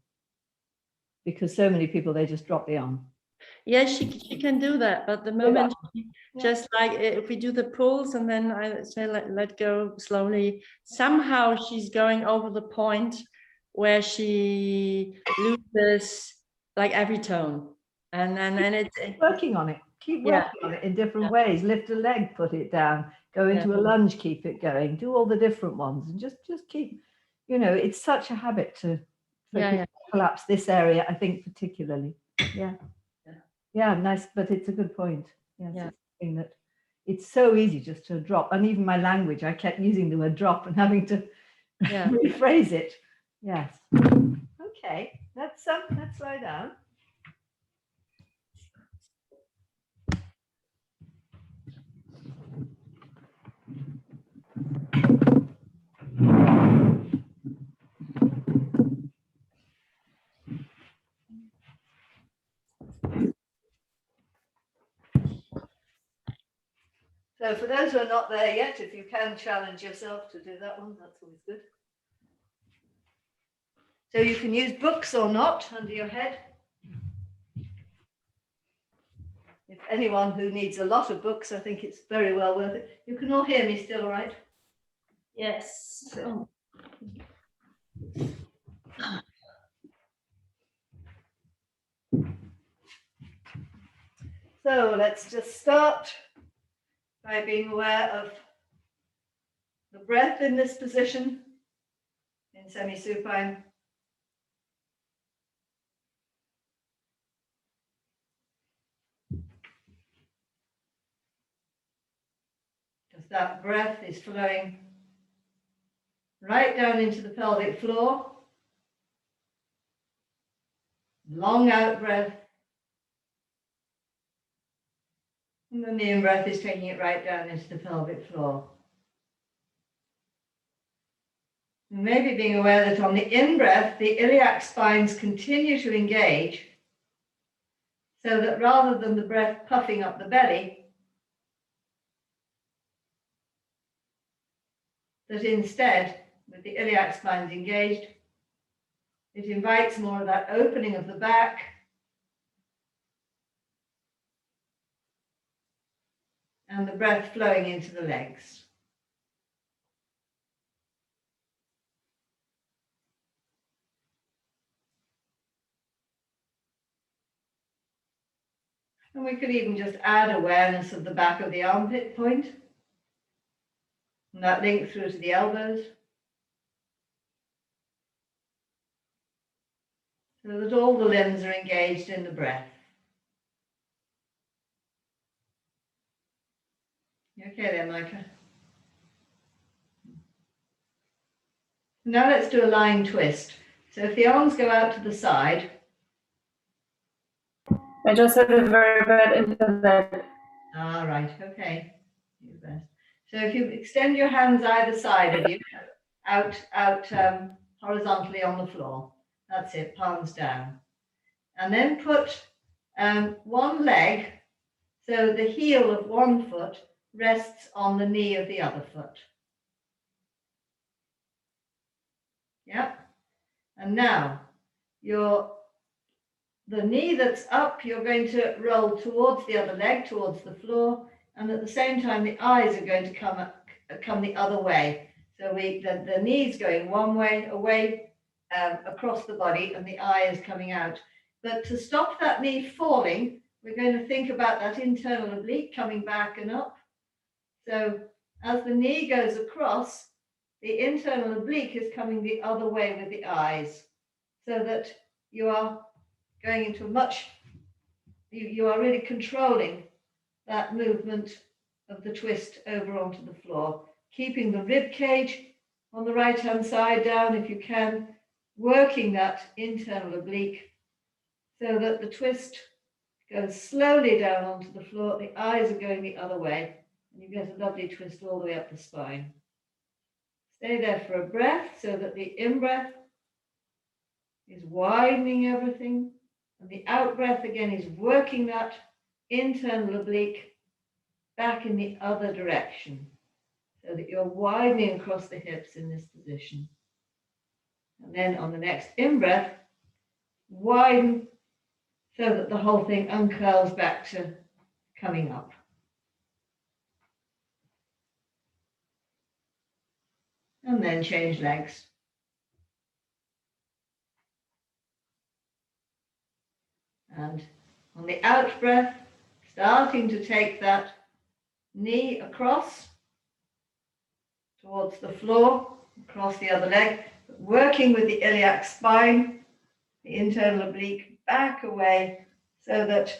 because so many people, they just drop the arm. Yeah, she can do that, but the moment just if we do the pulls and then I say let go slowly, somehow she's going over the point where she loses every tone, and it's working on it. Keep working on it in different ways. Lift a leg, put it down, go into a lunge, keep it going, do all the different ones, and just keep, it's such a habit to collapse this area, I think, particularly. Yeah, nice, but it's a good point. Yes, it's something that it's so easy just to drop, and even my language, I kept using the word drop and having to rephrase it. Yes. Okay, let's lie down. So for those who are not there yet, if you can challenge yourself to do that one, that's always good. So you can use books or not under your head. If anyone who needs a lot of books, I think it's very well worth it. You can all hear me still, right? Yes. So let's just start by being aware of the breath in this position, in semi-supine. Because that breath is flowing right down into the pelvic floor. Long out breath. And then the in-breath is taking it right down into the pelvic floor. Maybe being aware that on the in-breath, the iliac spines continue to engage, so that rather than the breath puffing up the belly, that instead, with the iliac spines engaged, it invites more of that opening of the back, and the breath flowing into the legs. And we could even just add awareness of the back of the armpit point, and that link through to the elbows, so that all the limbs are engaged in the breath. You okay there, Micah? Now let's do a lying twist. So if the arms go out to the side. I just had a very bad internet. Ah, right, okay. So if you extend your hands either side of you, out horizontally on the floor. That's it, palms down. And then put one leg, so the heel of one foot rests on the knee of the other foot. Yeah. And now the knee that's up, you're going to roll towards the other leg, towards the floor, and at the same time the eyes are going to come the other way. So the knee's going one way away across the body, and the eye is coming out. But to stop that knee falling, we're going to think about that internal oblique coming back and up. So as the knee goes across, the internal oblique is coming the other way with the eyes, so that you are going into you are really controlling that movement of the twist over onto the floor, keeping the rib cage on the right hand side down if you can, working that internal oblique so that the twist goes slowly down onto the floor, the eyes are going the other way, and you get a lovely twist all the way up the spine. Stay there for a breath so that the in-breath is widening everything, and the out-breath again is working that internal oblique back in the other direction, so that you're widening across the hips in this position. And then on the next in-breath, widen so that the whole thing uncurls back to coming up. And then change legs. And on the out breath, starting to take that knee across towards the floor, across the other leg, working with the iliac spine, the internal oblique back away, so that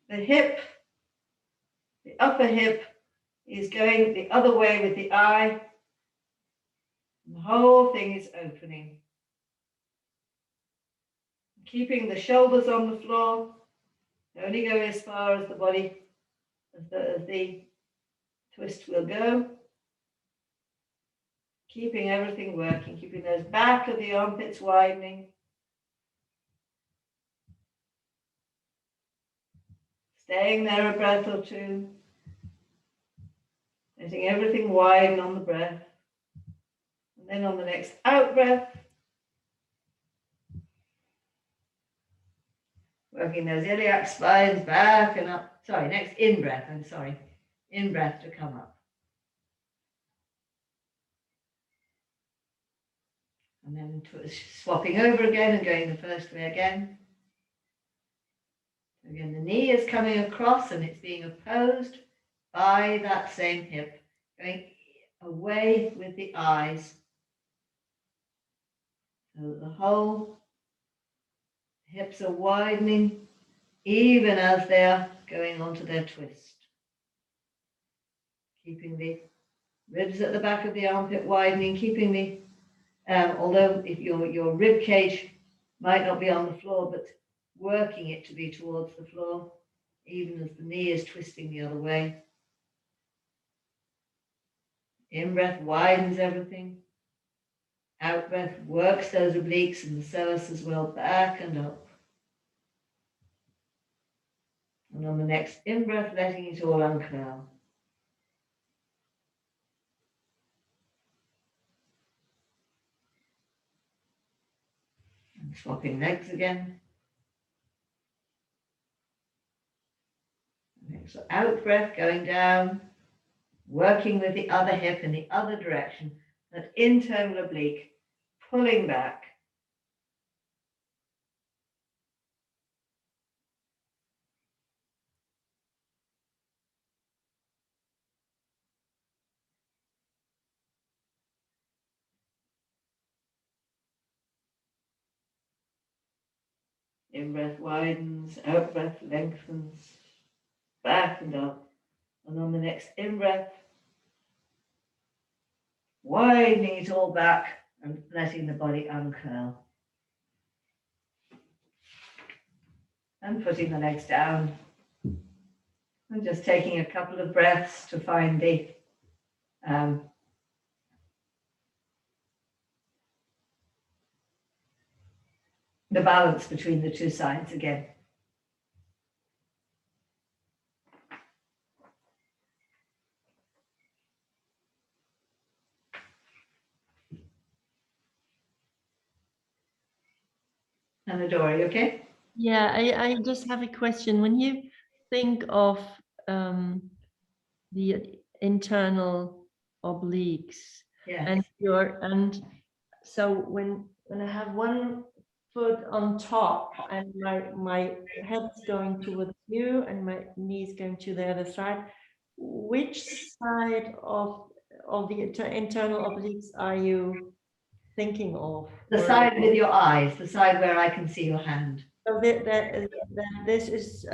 the hip, the upper hip, is going the other way with the eye. And the whole thing is opening. Keeping the shoulders on the floor, only go as far as the body, as the twist will go. Keeping everything working, keeping those back of the armpits widening. Staying there a breath or two. Letting everything widen on the breath. And then on the next out breath, working those iliac spines back and up. Sorry, next in breath, in breath to come up. And then swapping over again and going the first way again. Again, the knee is coming across and it's being opposed by that same hip, going away with the eyes. So the whole hips are widening even as they are going onto their twist. Keeping the ribs at the back of the armpit widening, keeping the, although if your rib cage might not be on the floor, but working it to be towards the floor, even as the knee is twisting the other way. In-breath widens everything. Out breath works those obliques and the psoas as well, back and up. And on the next in-breath, letting it all uncurl. And swapping legs again. So out breath, going down, working with the other hip in the other direction, that internal oblique, pulling back. In-breath widens, out-breath lengthens, back and up. And on the next in-breath, widening it all back and letting the body uncurl. And putting the legs down. And just taking a couple of breaths to find the balance between the two sides again. Anadora, you okay? Yeah, I just have a question. When you think of the internal obliques, Yeah. and so when I have one foot on top and my head's going towards you and my knees going to the other side, which side of the internal obliques are you thinking of? The side with your eyes, the side where I can see your hand. So this is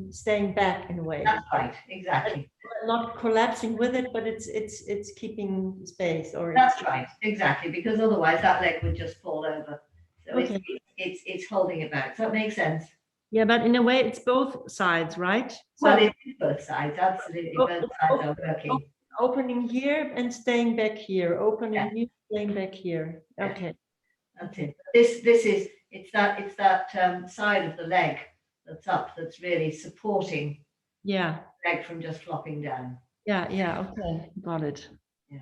staying back in a way. That's right, exactly. Not collapsing with it, but it's keeping space. Or that's right, exactly, because otherwise that leg would just fall over. So okay. it's holding it back. Does that make sense? Yeah, but in a way it's both sides, right? So well, it is both sides, absolutely. Both sides are working. Opening here and staying back here. Opening here, staying back here. Okay. That's it. This is it's that side of the leg that's up that's really supporting the leg from just flopping down. Yeah, okay, got it. Yeah.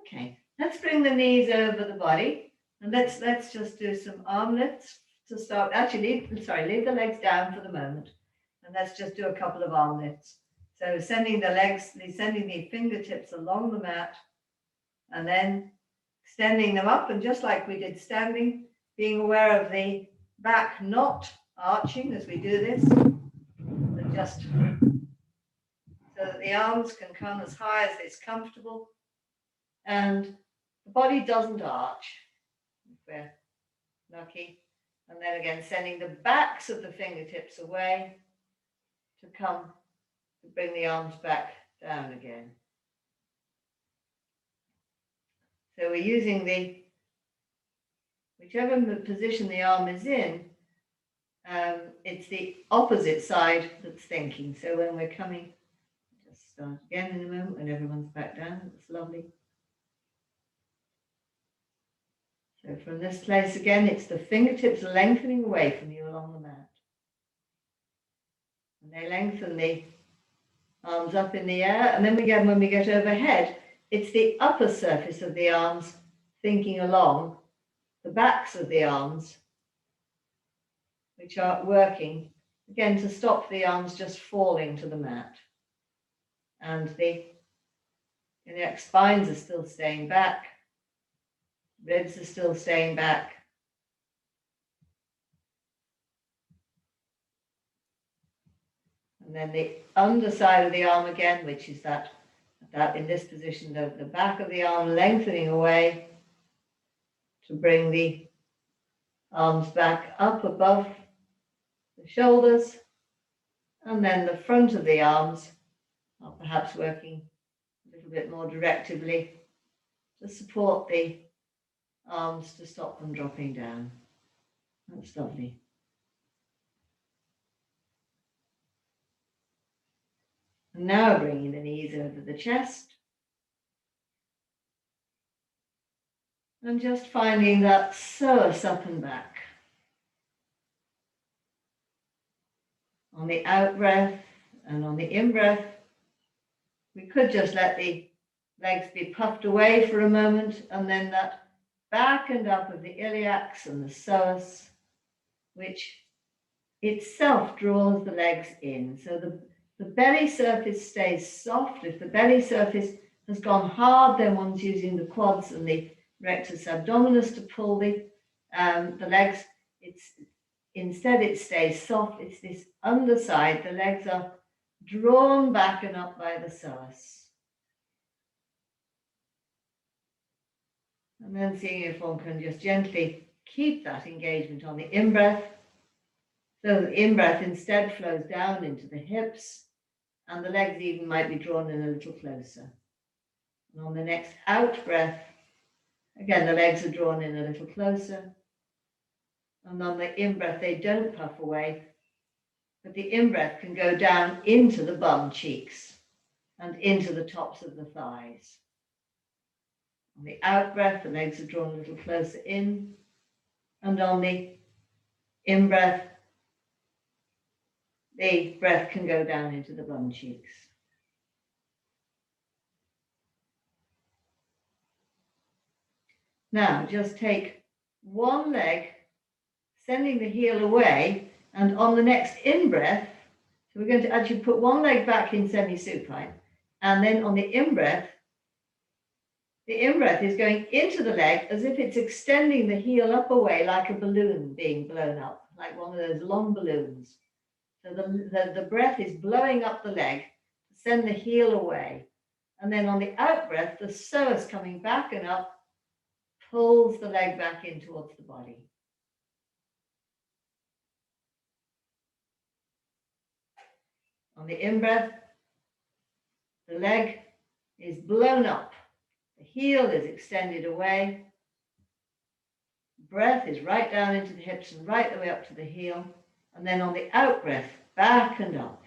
Okay, let's bring the knees over the body and let's just do some arm lifts to start. Actually, leave the legs down for the moment and let's just do a couple of arm lifts. So sending the fingertips along the mat and then extending them up, and just like we did standing, being aware of the back not arching as we do this, but just so that the arms can come as high as it's comfortable and the body doesn't arch, if we're lucky. And then again, sending the backs of the fingertips away to bring the arms back down again. So we're using whichever position the arm is in, it's the opposite side that's thinking. So when we're coming, just start again in a moment when everyone's back down. That's lovely. So from this place again, it's the fingertips lengthening away from you along the mat. And they lengthen the arms up in the air. And then when we get overhead, it's the upper surface of the arms thinking along the backs of the arms, which are working, again, to stop the arms just falling to the mat. And the iliac spines are still staying back. Ribs are still staying back. And then the underside of the arm again, which is that in this position, the back of the arm lengthening away to bring the arms back up above the shoulders. And then the front of the arms are perhaps working a little bit more directively to support the arms to stop them dropping down. That's lovely. And now bringing the knees over the chest. And just finding that psoas up and back. On the out breath and on the in breath, we could just let the legs be puffed away for a moment, and then that back and up of the iliacs and the psoas, which itself draws the legs in. So the belly surface stays soft. If the belly surface has gone hard, then one's using the quads and the rectus abdominis to pull the legs. Instead it stays soft. It's this underside. The legs are drawn back and up by the psoas. And then seeing if one can just gently keep that engagement on the in-breath. So the in-breath instead flows down into the hips, and the legs even might be drawn in a little closer. And on the next out breath, again, the legs are drawn in a little closer. And on the in-breath, they don't puff away, but the in-breath can go down into the bum cheeks and into the tops of the thighs. On the out breath, the legs are drawn a little closer in, and on the in-breath, the breath can go down into the bum cheeks. Now, just take one leg, sending the heel away, and on the next in-breath, so we're going to actually put one leg back in semi-supine, and then on the in-breath is going into the leg as if it's extending the heel up away like a balloon being blown up, like one of those long balloons. So the breath is blowing up the leg to send the heel away. And then on the out breath, the psoas coming back and up pulls the leg back in towards the body. On the in-breath, the leg is blown up. The heel is extended away. Breath is right down into the hips and right the way up to the heel. And then on the out breath, back and up.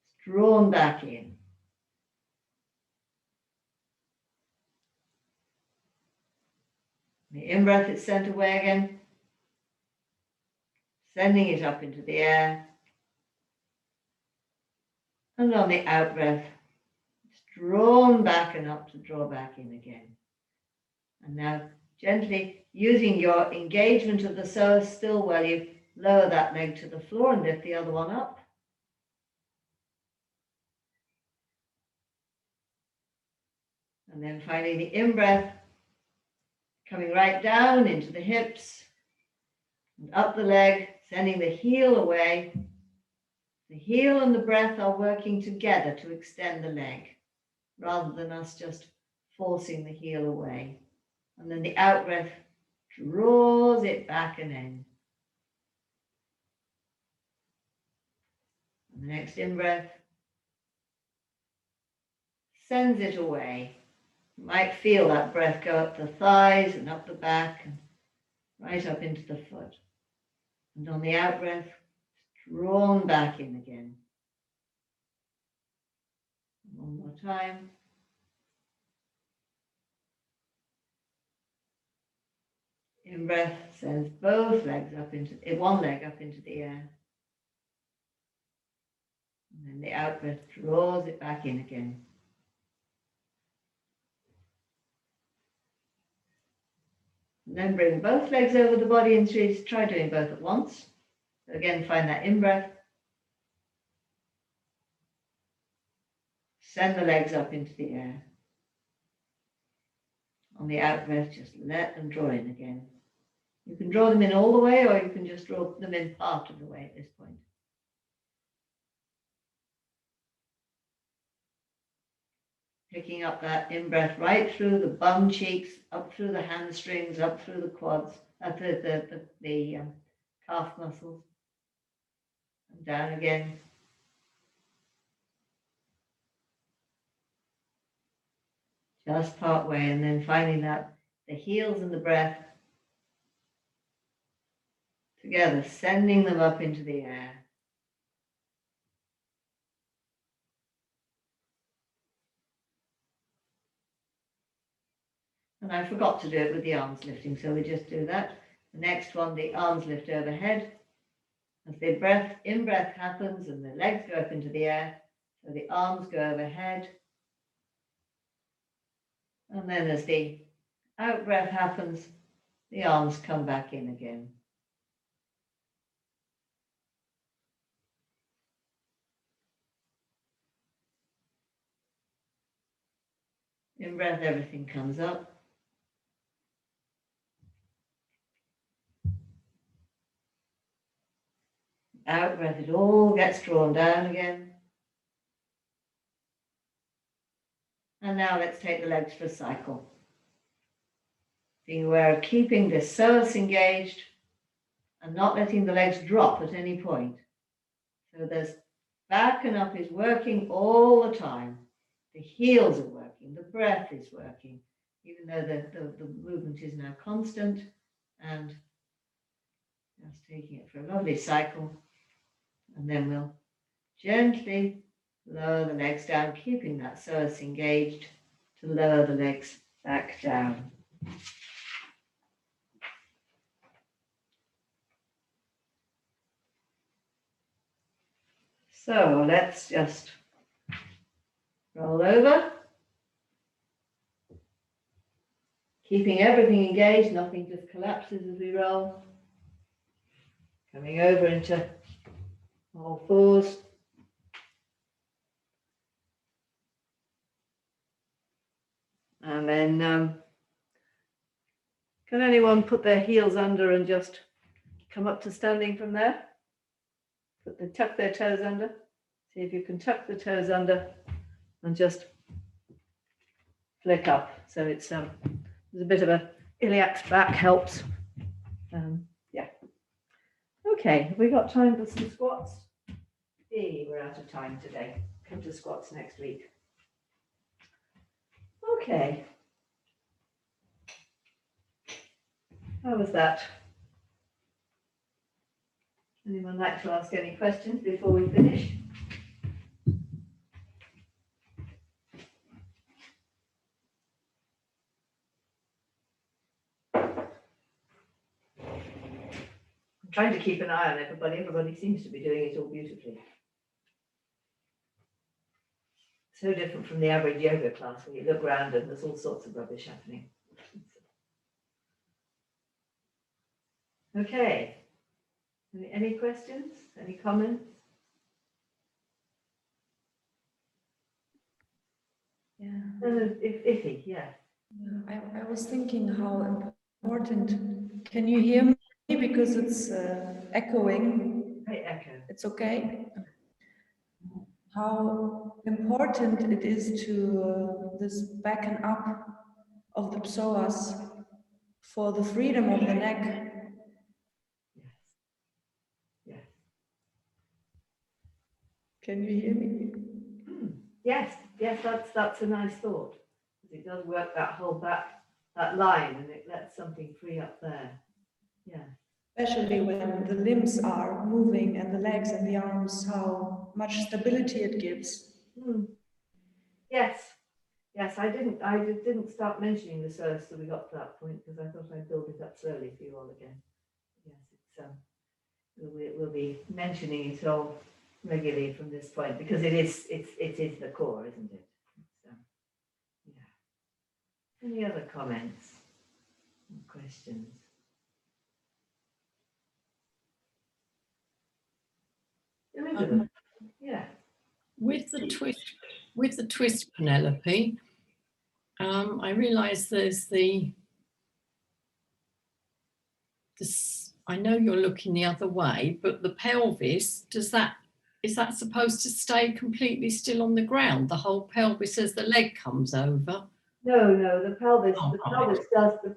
It's drawn back in. The in-breath is sent away again, sending it up into the air. And on the out breath, it's drawn back and up to draw back in again. And now gently using your engagement of the psoas still while you lower that leg to the floor and lift the other one up. And then finally the in-breath, coming right down into the hips and up the leg, sending the heel away. The heel and the breath are working together to extend the leg, rather than us just forcing the heel away. And then the out breath draws it back and in. And the next in-breath sends it away. You might feel that breath go up the thighs and up the back and right up into the foot. And on the out breath, drawn back in again. One more time. In-breath sends both legs up into, one leg up into the air. And then the out-breath draws it back in again. And then bring both legs over the body and try doing both at once. So again, find that in-breath. Send the legs up into the air. On the out-breath, just let them draw in again. You can draw them in all the way, or you can just draw them in part of the way at this point. Picking up that in-breath right through the bum cheeks, up through the hamstrings, up through the quads, the calf muscles, and down again. Just part way, and then finding that the heels and the breath together, sending them up into the air. And I forgot to do it with the arms lifting, so we just do that. The next one, the arms lift overhead. As the in-breath happens and the legs go up into the air, so the arms go overhead. And then as the out-breath happens, the arms come back in again. In-breath, everything comes up. Out breath, it all gets drawn down again. And now let's take the legs for a cycle. Being aware of keeping the psoas engaged and not letting the legs drop at any point. So there's back and up is working all the time. The heels are working, the breath is working, even though the movement is now constant. And just taking it for a lovely cycle. And then we'll gently lower the legs down, keeping that psoas engaged to lower the legs back down. So let's just roll over, keeping everything engaged, nothing just collapses as we roll. Coming over into all fours. And then can anyone put their heels under and just come up to standing from there? Tuck their toes under. See if you can tuck the toes under and just flick up. So it's there's a bit of a iliac back helps. Yeah. Okay, have we got time for some squats? We're out of time today. Come to squats next week. Okay. How was that? Anyone like to ask any questions before we finish? I'm trying to keep an eye on everybody. Everybody seems to be doing it all beautifully. So different from the average yoga class where you look around and there's all sorts of rubbish happening. Okay. Any questions? Any comments? Yeah. Iffy, yeah. I was thinking how important. Can you hear me? Because it's echoing. Hey, echo. It's okay. How important it is to this back and up of the psoas for the freedom of the neck. Yes. Yes. Can you hear me? Yes, that's a nice thought. It does work that whole that line, and it lets something free up there. Yeah. Especially when the limbs are moving and the legs and the arms, how much stability it gives. Yes. Yes, I didn't start mentioning the psoas till we got to that point because I thought I'd build it up slowly for you all again. Yes, we'll be mentioning it all regularly from this point because it is the core, isn't it? Yeah. Any other comments or questions? Elizabeth, yeah. With the twist, Penelope, I realise there's this. I know you're looking the other way, but the pelvis, is that supposed to stay completely still on the ground? The whole pelvis as the leg comes over? No, the pelvis, Oh, the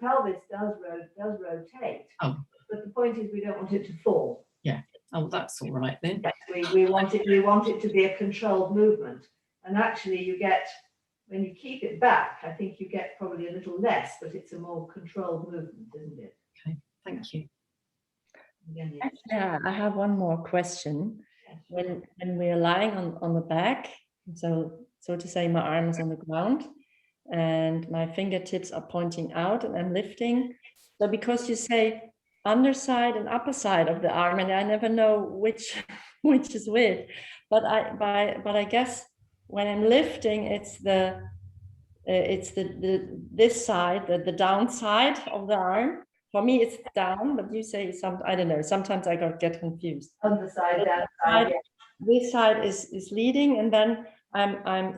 pelvis does rotate. Oh. But the point is we don't want it to fall. Yeah. Oh, that's all right then. Yes, we want it to be a controlled movement. And actually you get, when you keep it back, I think you get probably a little less, but it's a more controlled movement, isn't it? Okay, thank you. Again, Yeah, I have one more question. When we're lying on the back, so to say, my arm is on the ground, and my fingertips are pointing out and I'm lifting. So because you say underside and upper side of the arm, and I never know which which is which, but I guess when I'm lifting, it's the this side, the down side of the arm. For me, it's down, but you say some, I don't know. Sometimes I get confused. Underside, downside, yeah. This side is leading, and then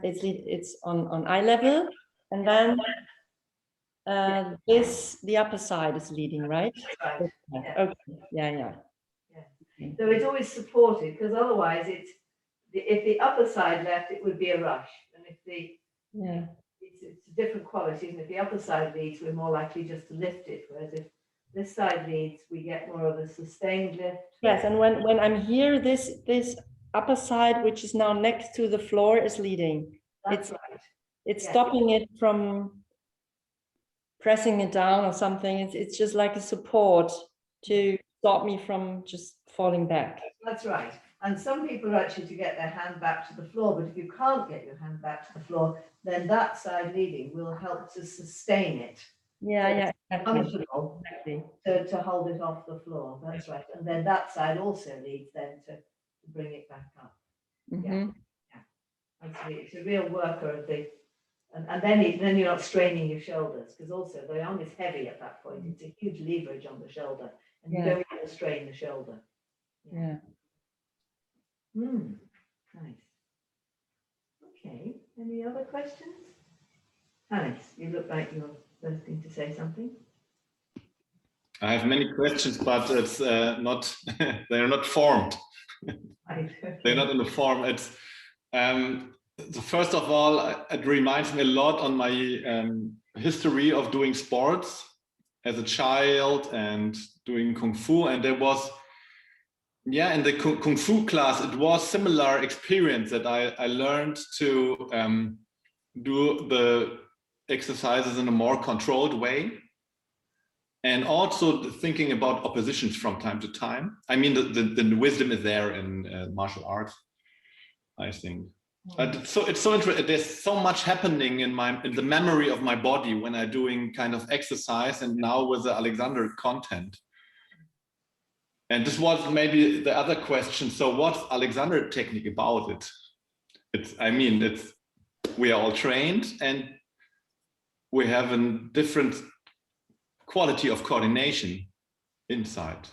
it's on eye level, and then the upper side is leading, right? Right. Okay. Yeah. Okay. Yeah. So it's always supported, because otherwise if the upper side left, it would be a rush. And if it's a different quality, and if the upper side leads, we're more likely just to lift it. Whereas if this side leads, we get more of a sustained lift. Yes, and when I'm here, this upper side, which is now next to the floor, is leading. That's right. It's Yeah. stopping it from pressing it down or something. It's just like a support to stop me from just falling back. That's right. And some people are actually to get their hand back to the floor, but if you can't get your hand back to the floor, then that side leading will help to sustain it. Yeah, Comfortable to hold it off the floor. That's right. And then that side also leads then to bring it back up. Mm-hmm. Yeah. Absolutely. It's a real worker of the, and then you're not straining your shoulders, because also the arm is heavy at that point. It's a huge leverage on the shoulder, and you don't want to strain the shoulder. Yeah. Nice. Okay. Any other questions? Nice. You look like you're bursting to say something. I have many questions, but it's not. They are not formed. Right. They're not in the form. It's so first of all, it reminds me a lot on my history of doing sports as a child and doing kung fu, and there was. Yeah, in the kung fu class, it was similar experience that I learned to do the exercises in a more controlled way, and also thinking about oppositions from time to time. I mean, the wisdom is there in martial arts, I think. So it's so interesting. There's so much happening in the memory of my body when I'm doing kind of exercise, and now with the Alexander content. And this was maybe the other question. So what's Alexander technique about it? We are all trained and we have a different quality of coordination inside.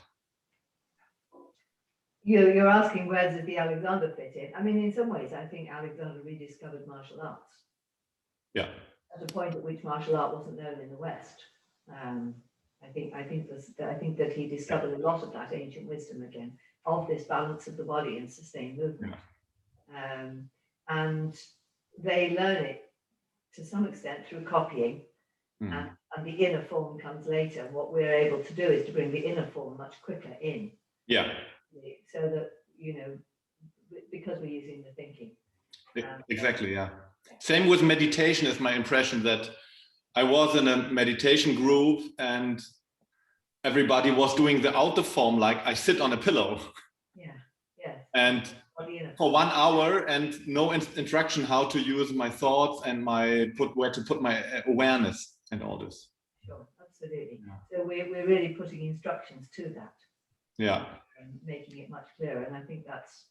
You're asking where does the Alexander fit in? I mean, in some ways, I think Alexander rediscovered martial arts. Yeah. At a point at which martial art wasn't known in the West. I think that he discovered a lot of that ancient wisdom again, of this balance of the body and sustained movement. Yeah. And they learn it to some extent through copying, and the inner form comes later. What we're able to do is to bring the inner form much quicker in. Yeah. So that, because we're using the thinking. Exactly, yeah. Same with meditation is my impression, that I was in a meditation group and everybody was doing the outer form, like I sit on a pillow. Yeah. And for 1 hour and no instruction how to use my thoughts and where to put my awareness and all this. Sure, absolutely. Yeah. So we're really putting instructions to that. Yeah. And making it much clearer. And I think that's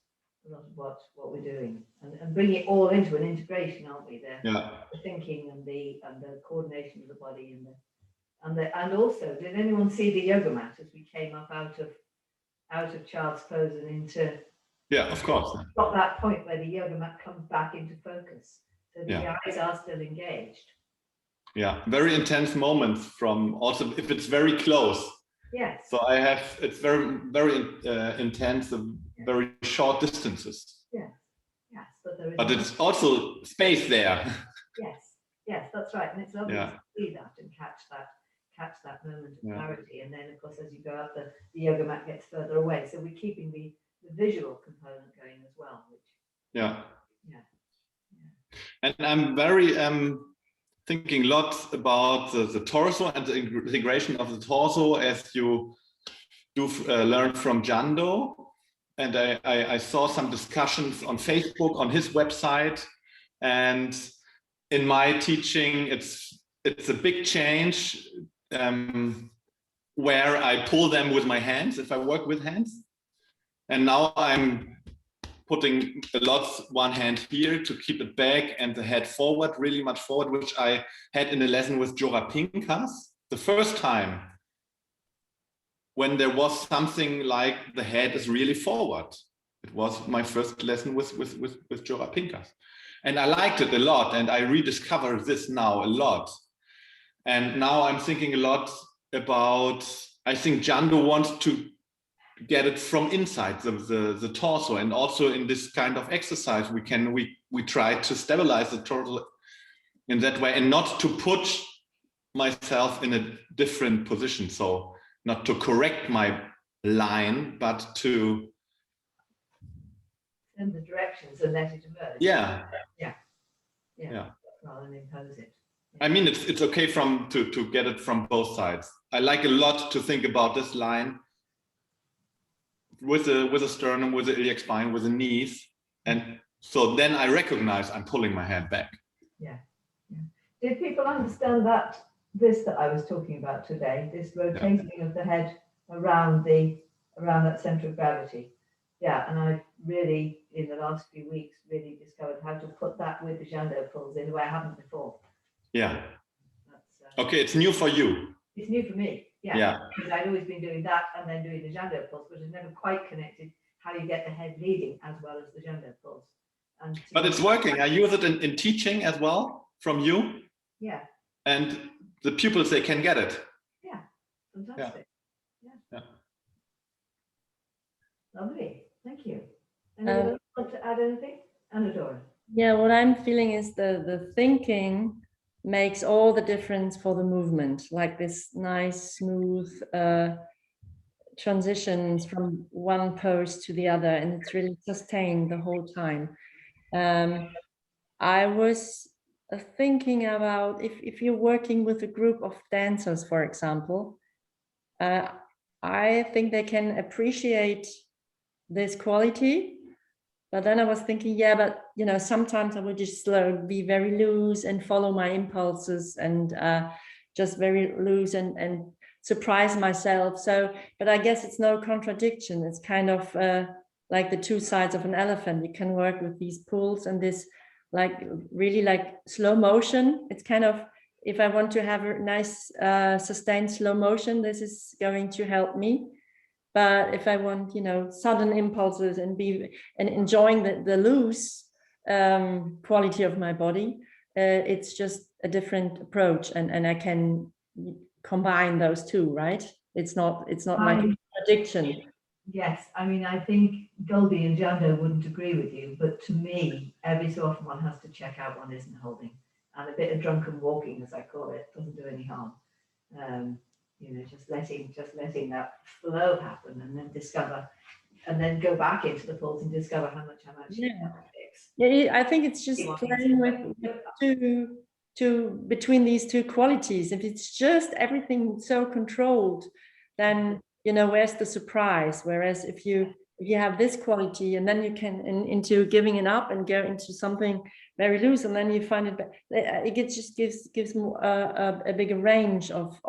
a lot of what we're doing, and bringing it all into an integration, aren't we? The thinking and the coordination of the body and also, did anyone see the yoga mat as we came up out of child's pose and into? Yeah, of course. Got that point where the yoga mat comes back into focus, so the eyes are still engaged. Yeah, very intense moments from also if it's very close. Yes. So it's very, very intense, very short distances. Yes, but it's also space there. Yes, that's right. And it's lovely to see that and catch that moment of clarity. And then, of course, as you go up, the yoga mat gets further away. So we're keeping the visual component going as well. And I'm very thinking lots about the torso and the integration of the torso, as you do learn from Jando. And I saw some discussions on Facebook, on his website, and in my teaching, it's a big change where I pull them with my hands if I work with hands. And now I'm putting a lot one hand here to keep it back and the head forward, really much forward, which I had in a lesson with Jora Pinkas. The first time when there was something like the head is really forward. It was my first lesson with Jora Pinkas. And I liked it a lot, and I rediscovered this now a lot. And now I'm thinking a lot about, I think Jando wants to get it from inside the torso, and also in this kind of exercise we try to stabilize the torso in that way, and not to put myself in a different position. So not to correct my line, but to send the directions and let it emerge. Yeah. Rather than impose it. I mean, it's okay to get it from both sides. I like a lot to think about this line with a sternum, with the iliac spine, with the knees, and so then I recognize I'm pulling my head back. Yeah. Did people understand that I was talking about today, this rotating of the head around that center of gravity? Yeah, and I really, in the last few weeks, really discovered how to put that with the Jando pulls in a way I haven't before. Yeah. Okay, it's new for you. It's new for me. Yeah. Because I'd always been doing that and then doing the Jando pulls, but I've never quite connected how you get the head leading as well as the Jando pulls. But it's working. I use it in teaching as well from you. Yeah. And the pupils, they can get it. Yeah. Fantastic. Yeah. Lovely. Thank you. Anyone else want to add anything? Anadora. Yeah, what I'm feeling is the thinking makes all the difference for the movement, like this nice, smooth transitions from one pose to the other, and it's really sustained the whole time. I was thinking about if you're working with a group of dancers, for example, I think they can appreciate this quality. But then I was thinking, yeah, but sometimes I would just be very loose and follow my impulses and just very loose and surprise myself. So, but I guess it's no contradiction. It's kind of like the two sides of an elephant. You can work with these pulls and this really slow motion. It's kind of, if I want to have a nice sustained slow motion, this is going to help me. But if I want, sudden impulses and enjoying the loose quality of my body, it's just a different approach, and I can combine those two, right? It's not my contradiction. Yes, I mean, I think Goldie and Jando wouldn't agree with you, but to me, every so often one has to check out one isn't holding, and a bit of drunken walking, as I call it, doesn't do any harm. Just letting that flow happen, and then discover, and then go back into the pulls and discover how much. Yeah, I think it's just playing with between these two qualities. If it's just everything so controlled, then where's the surprise? Whereas if you have this quality, and then you can into giving it up and go into something very loose, and then you find it just gives more a bigger range of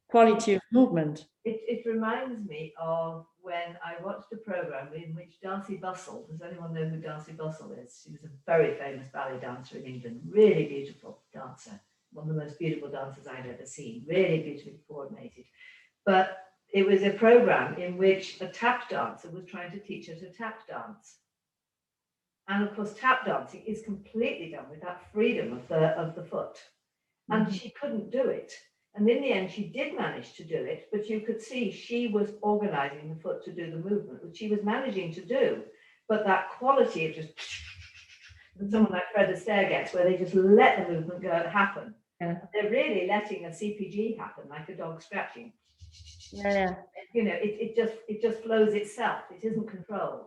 quality of movement. It reminds me of when I watched a program in which Darcy Bustle, does anyone know who Darcy Bustle is? She was a very famous ballet dancer in England, really beautiful dancer, one of the most beautiful dancers I'd ever seen, really beautifully coordinated. But it was a program in which a tap dancer was trying to teach her to tap dance. And of course, tap dancing is completely done with that freedom of the foot. And she couldn't do it. And in the end, she did manage to do it, but you could see she was organizing the foot to do the movement, which she was managing to do. But that quality of just, and someone like Fred Astaire gets, where they just let the movement happen. Yeah. They're really letting a CPG happen, like a dog scratching. Yeah. It just flows itself. It isn't controlled.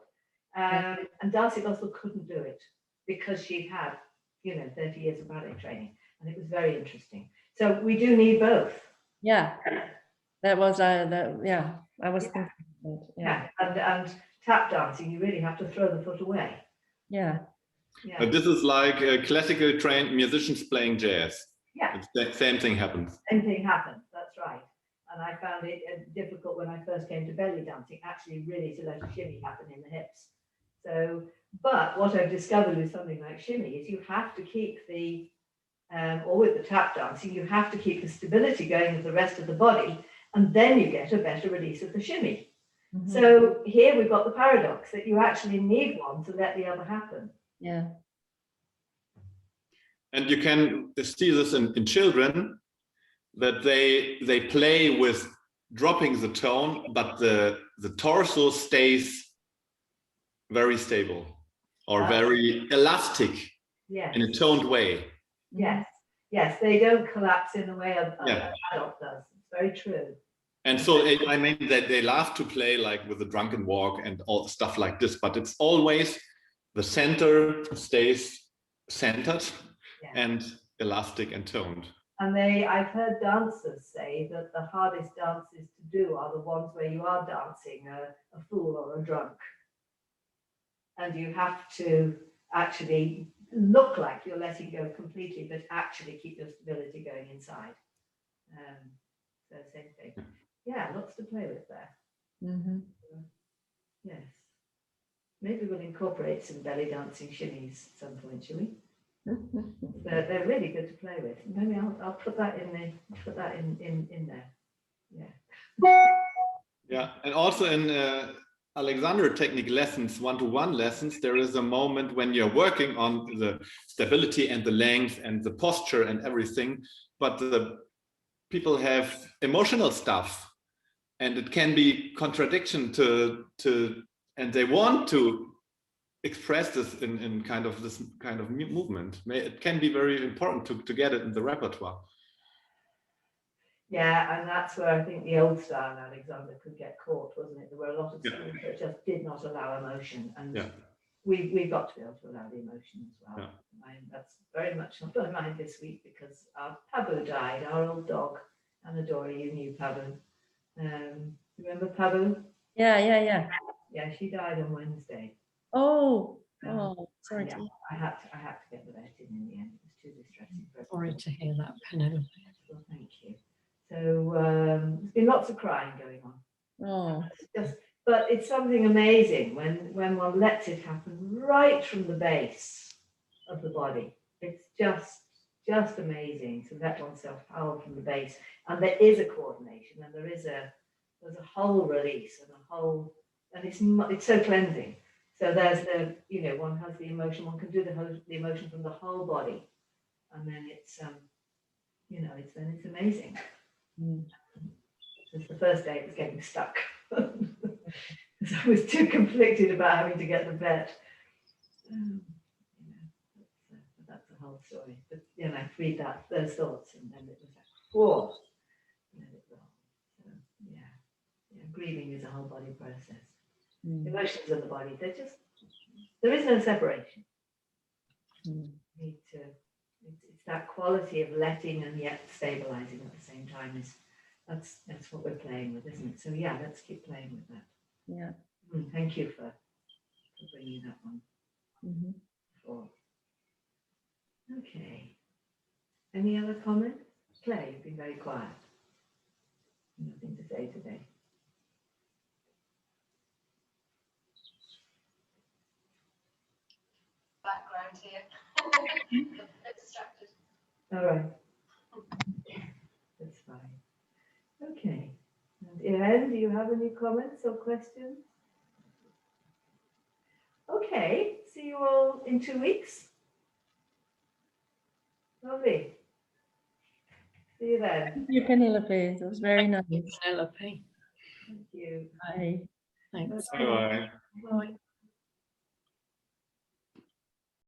And Darcy Bustle couldn't do it because she'd had, 30 years of ballet training, and it was very interesting. So we do need both. Yeah, that was I was thinking about, and tap dancing, you really have to throw the foot away. Yeah. Yeah. But this is like classical trained musicians playing jazz. Yeah. It's the same thing happens. Same thing happens, that's right. And I found it difficult when I first came to belly dancing, actually really to let a shimmy happen in the hips. So, but what I've discovered with something like shimmy is you have to keep the, or with the tap dancing, you have to keep the stability going with the rest of the body, and then you get a better release of the shimmy. Mhm. So here we've got the paradox that you actually need one to let the other happen. Yeah. And you can see this in children, that they play with dropping the tone, but the torso stays very stable or very elastic Yes. in a toned way. Yes. Yes. They don't collapse in the way an Yeah. adult does. It's very true. And so I mean that they love to play like with the drunken walk and all stuff like this, but it's always the center stays centered and elastic and toned. And I've heard dancers say that the hardest dances to do are the ones where you are dancing a fool or a drunk. And you have to actually look like you're letting go completely, but actually keep your stability going inside. So same thing. Yeah, lots to play with there. Mm-hmm. Yes. Maybe we'll incorporate some belly dancing shimmies at some point, shall we? They're really good to play with. Maybe I'll put that in there. Yeah. Yeah, and also in Alexander technique lessons, one-to-one lessons, there is a moment when you're working on the stability and the length and the posture and everything, but the people have emotional stuff, and it can be contradiction to and they want to express this in kind of this kind of movement. It can be very important to get it in the repertoire. Yeah, and that's where I think the old style Alexander could get caught, wasn't it? There were a lot of schools that just did not allow emotion, and we've got to be able to allow the emotion as well. That's very much on my mind this week because our Pabu died, our old dog. Anadora, you knew Pabu. Remember Pabu? Yeah. Yeah, she died on Wednesday. Oh, sorry. Yeah, I had to get the vet in the end. It was too distressing. Sorry to hear that, Penelope. Well, thank you. So there's been lots of crying going on. Oh. But it's something amazing when one lets it happen right from the base of the body. It's just amazing to let oneself howl from the base, and there is a coordination, and there's a whole release and it's so cleansing. So there's one has the emotion, one can do the emotion from the whole body, and then it's it's amazing. Since the first day it was getting stuck. Because I was too conflicted about having to get the vet. That's the whole story. But I read those thoughts, and then it was like, whoa. So, grieving is a whole body process. Emotions in the body, there is no separation. You need to, it's that quality of letting and yet stabilizing at the same time that's what we're playing with, isn't it? So yeah, let's keep playing with that. Yeah. Thank you for bringing that one forward. Okay. Any other comments? Claire, you've been very quiet. Nothing to say today. Background here. A bit distracted. All right. That's fine. Okay. And Irene, do you have any comments or questions? Okay. See you all in 2 weeks. Lovely. See you then. Thank you, Penelope. That was very nice. Penelope. Thank you. Bye. Thanks. Bye. Bye.